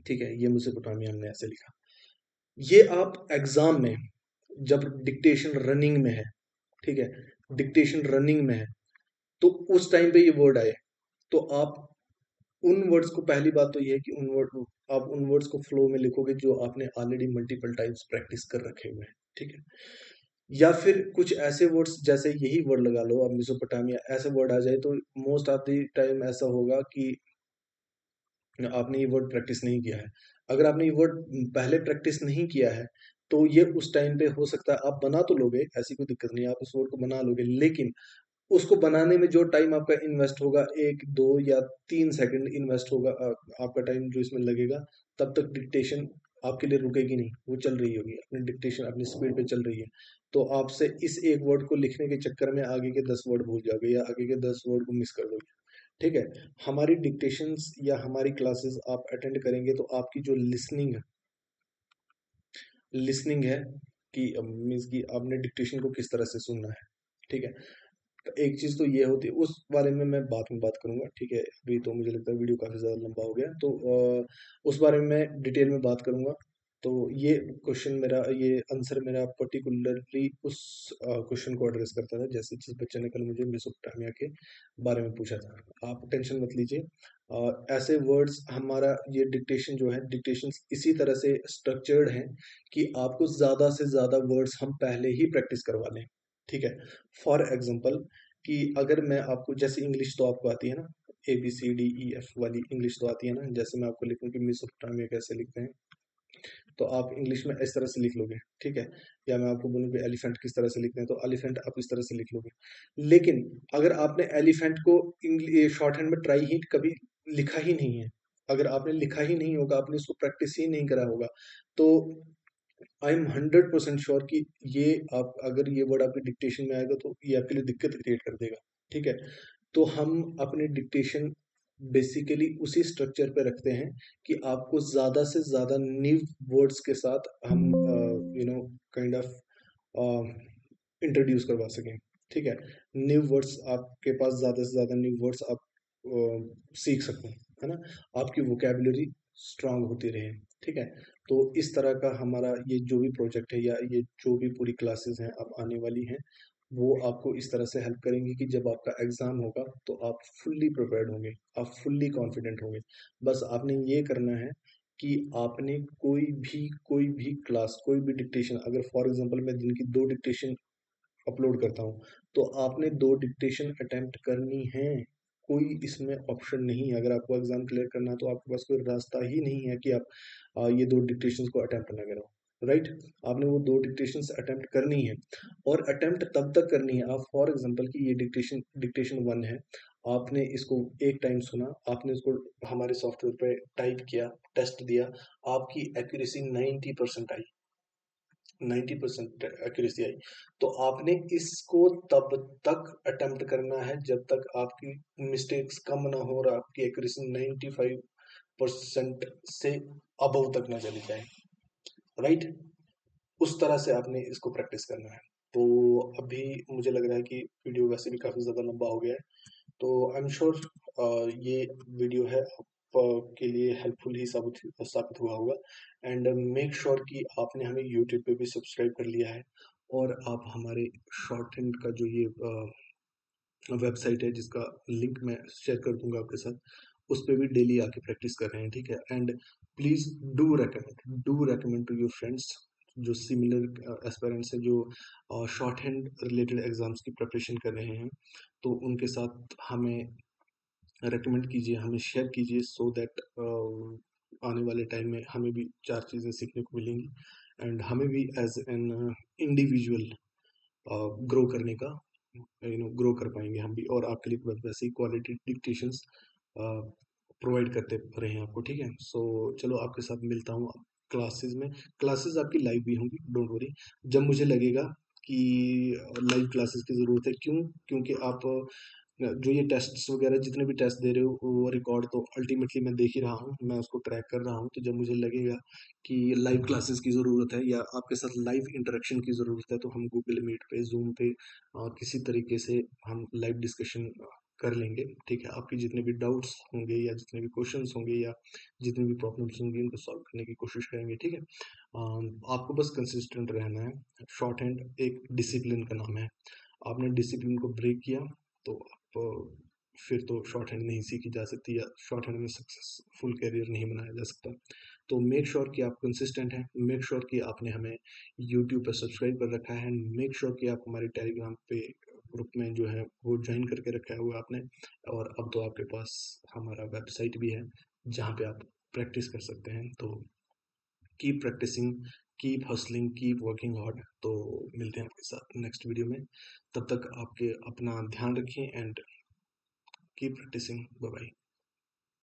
ठीक है, ये मेसोपोटामिया हमने ऐसे लिखा। ये आप एग्जाम में जब डिक्टेशन रनिंग में है, ठीक है, डिक्टेशन रनिंग में है, तो उस टाइम पे ये वर्ड आए तो आप उन वर्ड्स को, पहली बात तो ये है कि आप उन वर्ड्स को फ्लो में लिखोगे जो आपने ऑलरेडी मल्टीपल टाइम्स प्रैक्टिस कर रखे हुए हैं, ठीक है। या फिर कुछ ऐसे वर्ड्स जैसे यही वर्ड लगा लो, अब मेसोपोटामिया ऐसे वर्ड आ जाए तो मोस्ट ऑफ द टाइम ऐसा होगा कि आपने ये वर्ड प्रैक्टिस नहीं किया है। अगर आपने ये वर्ड पहले प्रैक्टिस नहीं किया है तो ये उस टाइम पे हो सकता है आप बना तो लोगे, ऐसी कोई दिक्कत नहीं है, आप उस वर्ड को बना लोगे, लेकिन उसको बनाने में जो टाइम आपका इन्वेस्ट होगा, 1, 2 या 3 सेकंड इन्वेस्ट होगा, आपका टाइम जो इसमें लगेगा, तब तक डिक्टेशन आपके लिए रुकेगी नहीं, वो चल रही होगी, अपनी डिक्टेशन अपनी स्पीड पे चल रही है। तो आपसे इस एक वर्ड को लिखने के चक्कर में आगे के 10 वर्ड भूल जाओगे या आगे के 10 वर्ड को मिस कर दोगे, ठीक है। हमारी डिक्टेशंस या हमारी क्लासेस आप अटेंड करेंगे तो आपकी जो लिसनिंग लिसनिंग है कि मीन्स कि आपने डिक्टेशन को किस तरह से सुनना है, ठीक है। एक चीज तो ये होती है, उस बारे में मैं बाद में बात करूंगा, ठीक है। अभी तो मुझे लगता है वीडियो काफी ज्यादा लंबा हो गया, तो उस बारे में मैं डिटेल में बात करूंगा। तो ये क्वेश्चन मेरा, ये आंसर मेरा पर्टिकुलरली उस क्वेश्चन को एड्रेस करता था, जैसे जिस बच्चे ने कल मुझे मेसोपोटामिया के बारे में पूछा था। आप टेंशन मत लीजिए, ऐसे वर्ड्स, हमारा ये डिक्टेशन जो है, डिक्टेशन इसी तरह से स्ट्रक्चर्ड है कि आपको ज्यादा से ज्यादा वर्ड्स हम पहले ही प्रैक्टिस करवा लें, ठीक है। फॉर एग्जाम्पल कि अगर मैं आपको, जैसे इंग्लिश तो आपको आती है ना, ABCDEF वाली इंग्लिश तो आती है ना, जैसे मैं आपको लिखूं कि मेसोपोटामिया कैसे लिखते हैं, तो आप इंग्लिश में इस तरह से लिख लोगे, ठीक है। या मैं आपको बोलूँ कि एलिफेंट किस तरह से लिखते हैं, तो एलिफेंट आप इस तरह से लिख लोगे। लेकिन अगर आपने एलिफेंट को शॉर्ट हैंड में ट्राई ही कभी लिखा ही नहीं है, अगर आपने लिखा ही नहीं होगा, आपने उसको प्रैक्टिस ही नहीं करा होगा, तो आई एम 100% श्योर कि ये आप, अगर ये वर्ड आपके डिक्टेशन में आएगा तो ये आपके लिए दिक्कत क्रिएट कर देगा, ठीक है। तो हम अपने डिक्टेशन बेसिकली उसी स्ट्रक्चर पे रखते हैं कि आपको ज़्यादा से ज़्यादा न्यू वर्ड्स के साथ हम काइंड ऑफ इंट्रोड्यूस करवा सकें, ठीक है। न्यू वर्ड्स आपके पास, ज़्यादा से ज़्यादा न्यू वर्ड्स आप सीख सकें, है ना, आपकी वोकेबलरी स्ट्रांग होती रहे, ठीक है। तो इस तरह का हमारा ये जो भी प्रोजेक्ट है या ये जो भी पूरी क्लासेस हैं अब आने वाली हैं, वो आपको इस तरह से हेल्प करेंगी कि जब आपका एग्ज़ाम होगा तो आप फुल्ली प्रिपेयर्ड होंगे, आप फुल्ली कॉन्फिडेंट होंगे। बस आपने ये करना है कि आपने कोई भी क्लास, कोई भी डिक्टेशन, अगर फॉर एग्जांपल मैं दिन की 2 डिक्टेशन अपलोड करता हूँ, तो आपने 2 डिक्टेशन अटेम्प्ट करनी है, कोई इसमें ऑप्शन नहीं है। अगर आपको एग्जाम क्लियर करना है तो आपके पास कोई रास्ता ही नहीं है कि आप ये 2 डिक्टेशन को अटेम्प्ट ना करो, राइट। आपने वो 2 डिक्टेशन अटेम्प्ट करनी है, और अटेम्प्ट तब तक करनी है, आप फॉर एग्जाम्पल की ये डिक्टेशन डिक्टेशन 1 है, आपने इसको एक टाइम सुना, आपने इसको हमारे सॉफ्टवेयर पे टाइप किया, टेस्ट दिया, आपकी एक्यूरेसी 90% आई, 90% एक्यूरेसी आई, तो आपने इसको तब तक अटेम्प्ट करना है जब तक आपकी मिस्टेक्स कम ना हो और आपकी एक्यूरेसी 95% से अबव तक ना चली जाए, राइट। उस तरह से आपने इसको प्रैक्टिस करना है। तो अभी मुझे लग रहा है कि वीडियो वैसे भी काफ़ी ज़्यादा लंबा हो गया है, तो आई एम श्योर ये वीडियो है आप के लिए हेल्पफुल ही साबित साबित हुआ होगा। एंड मेक श्योर कि आपने हमें यूट्यूब पे भी सब्सक्राइब कर लिया है, और आप हमारे शॉर्ट हैंड का जो ये वेबसाइट है जिसका लिंक मैं शेयर कर दूंगा आपके साथ, उस पर भी डेली आके प्रैक्टिस कर रहे हैं, ठीक है। And please do recommend to your friends जो सिमिलर एस्पेरेंट्स हैं, जो शॉर्ट हैंड रिलेटेड एग्जाम्स की प्रिपरेशन कर रहे हैं, तो उनके साथ हमें रेकमेंड कीजिए, हमें शेयर कीजिए, सो दैट आने वाले टाइम में हमें भी 4 चीज़ें सीखने को मिलेंगी, एंड हमें भी एज एन इंडिविजुअल ग्रो करने का ग्रो कर पाएंगे हम भी, और आपके लिए वैसे ही क्वालिटी डिक्टेशंस प्रोवाइड करते रहे हैं आपको। ठीक है, सो चलो आपके साथ मिलता हूँ क्लासेस में। क्लासेस आपकी लाइव भी होंगी, डोंट वरी। जब मुझे लगेगा कि लाइव क्लासेस की ज़रूरत है, क्योंकि आप जो ये टेस्ट्स वगैरह जितने भी टेस्ट दे रहे हो वो रिकॉर्ड तो अल्टीमेटली मैं देख ही रहा हूँ, मैं उसको ट्रैक कर रहा हूँ। तो जब मुझे लगेगा कि लाइव क्लासेस की ज़रूरत है या आपके साथ लाइव इंटरेक्शन की ज़रूरत है, तो हम गूगल मीट पे, जूम पे किसी तरीके से हम लाइव डिस्कशन कर लेंगे। ठीक है, आपके जितने भी डाउट्स होंगे या जितने भी क्वेश्चंस होंगे या जितनी भी प्रॉब्लम्स होंगी उनको सॉल्व करने की कोशिश करेंगे। ठीक है, आपको बस कंसिस्टेंट रहना है। शॉर्ट हैंड एक डिसिप्लिन का नाम है। आपने डिसिप्लिन को ब्रेक किया तो आप फिर तो शॉर्ट हैंड नहीं सीखी जा सकती, या शॉर्ट हैंड में सक्सेसफुल करियर नहीं बनाया जा सकता। तो मेक श्योर कि आप कंसिस्टेंट हैं, मेक श्योर कि आपने हमें यूट्यूब पर सब्सक्राइब कर रखा है, मेक श्योर कि आप हमारे टेलीग्राम पे ग्रुप में जो है वो ज्वाइन करके रखा हुआ आपने। और अब तो आपके पास हमारा वेबसाइट भी है जहाँ पे आप प्रैक्टिस कर सकते हैं। तो keep practising, keep hustling, keep working hard. तो मिलते हैं आपके साथ नेक्स्ट वीडियो में। तब तक आपके अपना ध्यान रखें and keep practising. Bye bye.